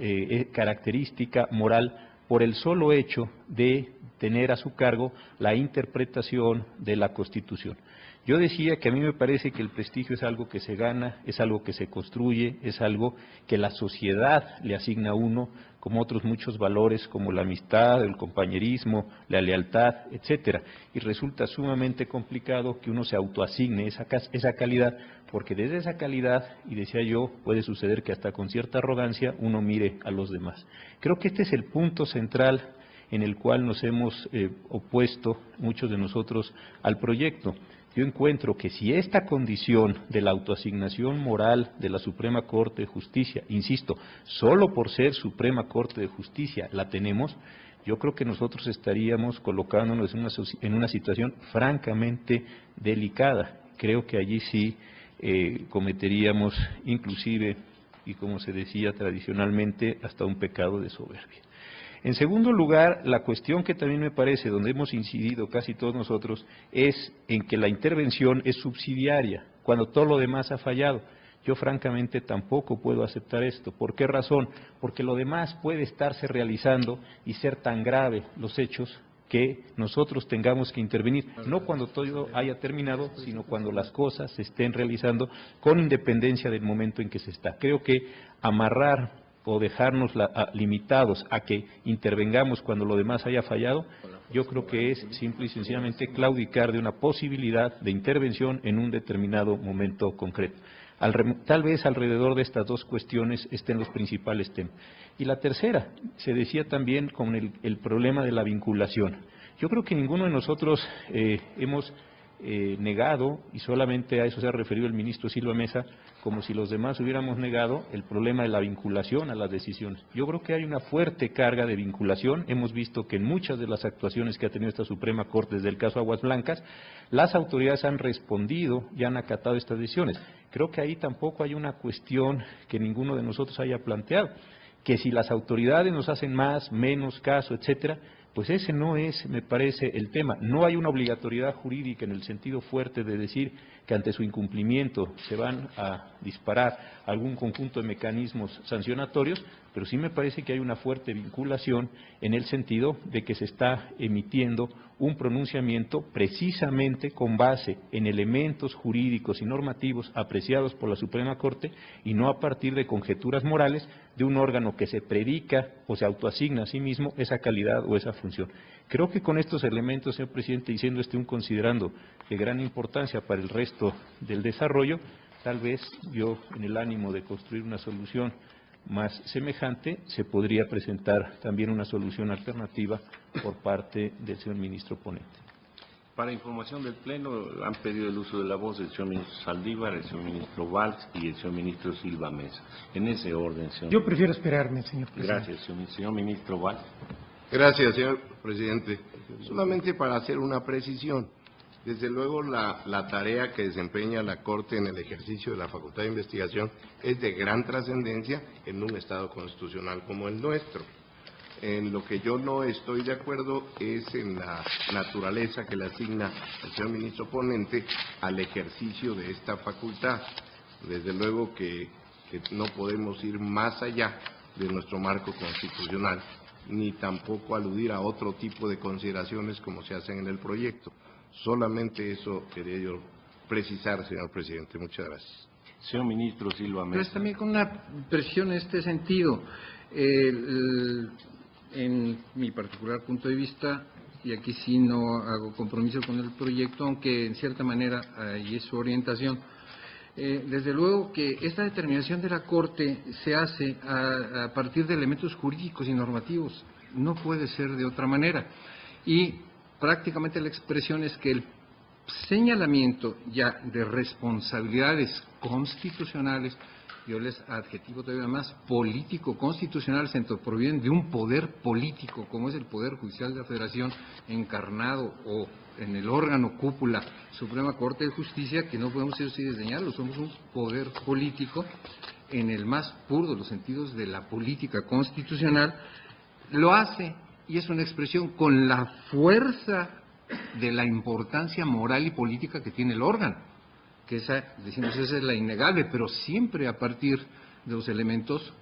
característica moral por el solo hecho de tener a su cargo la interpretación de la Constitución. Yo decía que a mí me parece que el prestigio es algo que se gana, es algo que se construye, es algo que la sociedad le asigna a uno, como otros muchos valores como la amistad, el compañerismo, la lealtad, etcétera. Y resulta sumamente complicado que uno se autoasigne esa calidad, porque desde esa calidad, y decía yo, puede suceder que hasta con cierta arrogancia uno mire a los demás. Creo que este es el punto central en el cual nos hemos opuesto muchos de nosotros al proyecto. Yo encuentro que si esta condición de la autoasignación moral de la Suprema Corte de Justicia, insisto, solo por ser Suprema Corte de Justicia la tenemos, yo creo que nosotros estaríamos colocándonos en una situación francamente delicada. Creo que allí sí cometeríamos inclusive y, como se decía tradicionalmente, hasta un pecado de soberbia. En segundo lugar, la cuestión que también me parece, donde hemos incidido casi todos nosotros, es en que la intervención es subsidiaria, cuando todo lo demás ha fallado. Yo francamente tampoco puedo aceptar esto. ¿Por qué razón? Porque lo demás puede estarse realizando y ser tan grave los hechos que nosotros tengamos que intervenir, no cuando todo haya terminado, sino cuando las cosas se estén realizando con independencia del momento en que se está. Creo que amarrar o dejarnos limitados a que intervengamos cuando lo demás haya fallado, yo creo que es simple y sencillamente claudicar de una posibilidad de intervención en un determinado momento concreto. Tal vez alrededor de estas dos cuestiones estén los principales temas. Y la tercera, se decía también con el problema de la vinculación. Yo creo que ninguno de nosotros hemos negado, y solamente a eso se ha referido el ministro Silva Mesa, como si los demás hubiéramos negado el problema de la vinculación a las decisiones. Yo creo que hay una fuerte carga de vinculación. Hemos visto que en muchas de las actuaciones que ha tenido esta Suprema Corte desde el caso Aguas Blancas, las autoridades han respondido y han acatado estas decisiones. Creo que ahí tampoco hay una cuestión que ninguno de nosotros haya planteado, que si las autoridades nos hacen más, menos caso, etcétera, pues ese no es, me parece, el tema. No hay una obligatoriedad jurídica en el sentido fuerte de decir que ante su incumplimiento se van a disparar algún conjunto de mecanismos sancionatorios, pero sí me parece que hay una fuerte vinculación en el sentido de que se está emitiendo un pronunciamiento precisamente con base en elementos jurídicos y normativos apreciados por la Suprema Corte y no a partir de conjeturas morales de un órgano que se predica o se autoasigna a sí mismo esa calidad o esa función. Creo que con estos elementos, señor presidente, y siendo un considerando de gran importancia para el resto del desarrollo, tal vez yo, en el ánimo de construir una solución más semejante, se podría presentar también una solución alternativa por parte del señor ministro ponente. Para información del Pleno, han pedido el uso de la voz el señor ministro Saldívar, el señor ministro Valls y el señor ministro Silva Mesa. En ese orden, señor. Yo prefiero esperarme, señor presidente. Gracias, señor ministro Valls. Gracias, señor presidente. Solamente para hacer una precisión. Desde luego, la tarea que desempeña la Corte en el ejercicio de la facultad de investigación es de gran trascendencia en un Estado constitucional como el nuestro. En lo que yo no estoy de acuerdo es en la naturaleza que le asigna el señor ministro ponente al ejercicio de esta facultad. Desde luego que no podemos ir más allá de nuestro marco constitucional, ni tampoco aludir a otro tipo de consideraciones como se hacen en el proyecto. Solamente eso quería yo precisar, señor presidente. Muchas gracias. Señor ministro Silva Mesa. Pero también con una precisión en este sentido. En mi particular punto de vista, y aquí sí no hago compromiso con el proyecto, aunque en cierta manera ahí es su orientación, desde luego que esta determinación de la Corte se hace a partir de elementos jurídicos y normativos, no puede ser de otra manera. Y prácticamente la expresión es que el señalamiento ya de responsabilidades constitucionales, yo les adjetivo todavía más, político-constitucional, se provienen de un poder político, como es el Poder Judicial de la Federación, encarnado o en el órgano cúpula Suprema Corte de Justicia, que no podemos así diseñarlo, somos un poder político en el más puro de los sentidos de la política constitucional, lo hace y es una expresión con la fuerza de la importancia moral y política que tiene el órgano, que esa es la innegable, pero siempre a partir de los elementos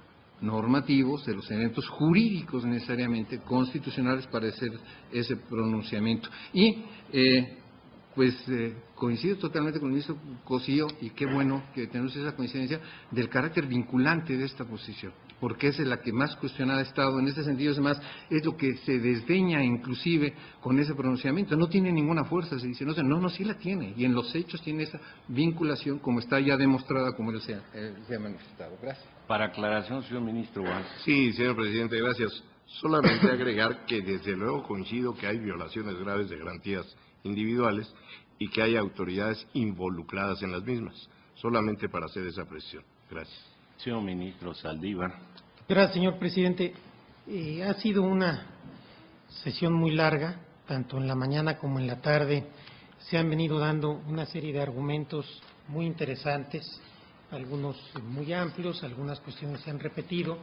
normativos, de los elementos jurídicos necesariamente constitucionales para hacer ese pronunciamiento. Y coincido totalmente con el ministro Cosío, y qué bueno que tenemos esa coincidencia del carácter vinculante de esta posición, porque es la que más cuestionada ha estado. En ese sentido, es lo que se desdeña inclusive con ese pronunciamiento. No tiene ninguna fuerza, se dice, no, sí la tiene, y en los hechos tiene esa vinculación como está ya demostrada, como él se ha manifestado. Gracias. Para aclaración, señor ministro. Sí, señor presidente, gracias. Solamente agregar que desde luego coincido que hay violaciones graves de garantías individuales y que hay autoridades involucradas en las mismas. Solamente para hacer esa precisión. Gracias. Señor ministro Saldívar. Gracias, señor presidente. Ha sido una sesión muy larga, tanto en la mañana como en la tarde. Se han venido dando una serie de argumentos muy interesantes algunos muy amplios, algunas cuestiones se han repetido,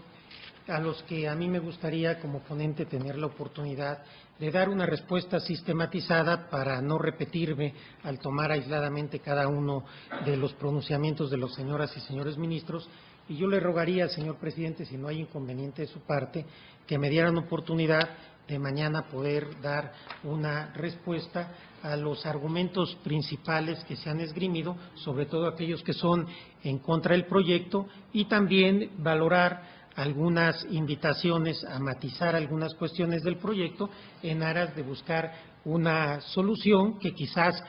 a los que a mí me gustaría como ponente tener la oportunidad de dar una respuesta sistematizada para no repetirme al tomar aisladamente cada uno de los pronunciamientos de los señoras y señores ministros. Y yo le rogaría al señor presidente, si no hay inconveniente de su parte, que me dieran oportunidad de mañana poder dar una respuesta a los argumentos principales que se han esgrimido, sobre todo aquellos que son en contra del proyecto, y también valorar algunas invitaciones a matizar algunas cuestiones del proyecto en aras de buscar una solución que quizás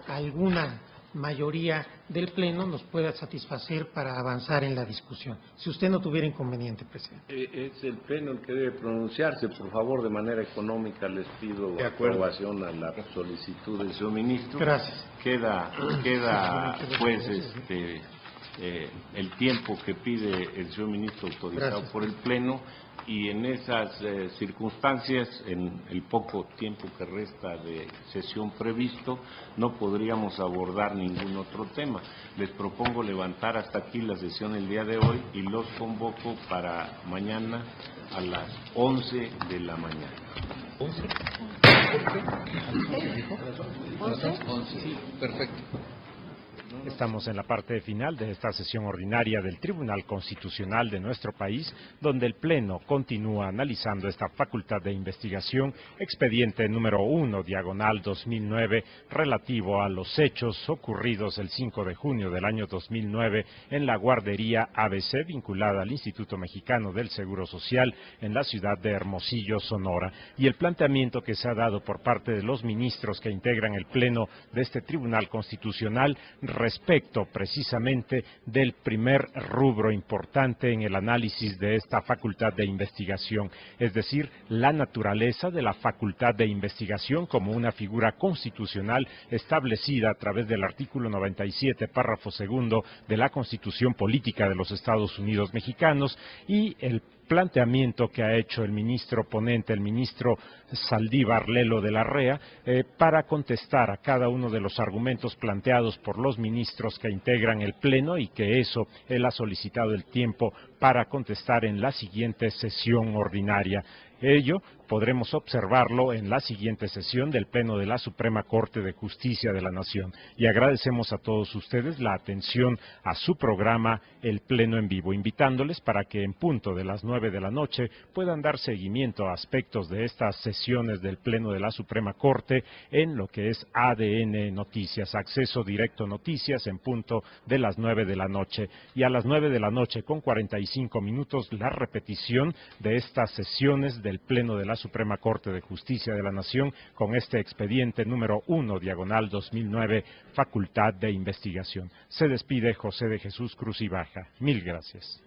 alguna mayoría del Pleno nos pueda satisfacer para avanzar en la discusión. Si usted no tuviera inconveniente, presidente. Es el Pleno el que debe pronunciarse. Por favor, de manera económica, les pido aprobación a la solicitud del señor ministro. Gracias. Queda pues el tiempo que pide el señor ministro autorizado por el Pleno, y en esas circunstancias, en el poco tiempo que resta de sesión previsto, no podríamos abordar ningún otro tema. Les propongo levantar hasta aquí la sesión el día de hoy y los convoco para mañana a las 11 de la mañana. ¿11? Sí, perfecto. Estamos en la parte final de esta sesión ordinaria del Tribunal Constitucional de nuestro país, donde el Pleno continúa analizando esta facultad de investigación, expediente número 1, diagonal 2009, relativo a los hechos ocurridos el 5 de junio del año 2009 en la guardería ABC, vinculada al Instituto Mexicano del Seguro Social en la ciudad de Hermosillo, Sonora, y el planteamiento que se ha dado por parte de los ministros que integran el Pleno de este Tribunal Constitucional respecto precisamente del primer rubro importante en el análisis de esta facultad de investigación, es decir, la naturaleza de la facultad de investigación como una figura constitucional establecida a través del artículo 97, párrafo segundo de la Constitución Política de los Estados Unidos Mexicanos, y el planteamiento que ha hecho el ministro ponente, el ministro Saldívar Lelo de la Rea, para contestar a cada uno de los argumentos planteados por los ministros que integran el Pleno, y que eso él ha solicitado el tiempo para contestar en la siguiente sesión ordinaria. Ello podremos observarlo en la siguiente sesión del Pleno de la Suprema Corte de Justicia de la Nación. Y agradecemos a todos ustedes la atención a su programa El Pleno en Vivo, invitándoles para que en punto de las 9 de la noche puedan dar seguimiento a aspectos de estas sesiones del Pleno de la Suprema Corte en lo que es ADN Noticias, Acceso Directo Noticias, en punto de las 9 de la noche. Y a las 9 de la noche con 45 minutos la repetición de estas sesiones del Pleno de la Suprema Corte de Justicia de la Nación con este expediente número 1, diagonal 2009, facultad de investigación. Se despide José de Jesús Cruz y Baja. Mil gracias.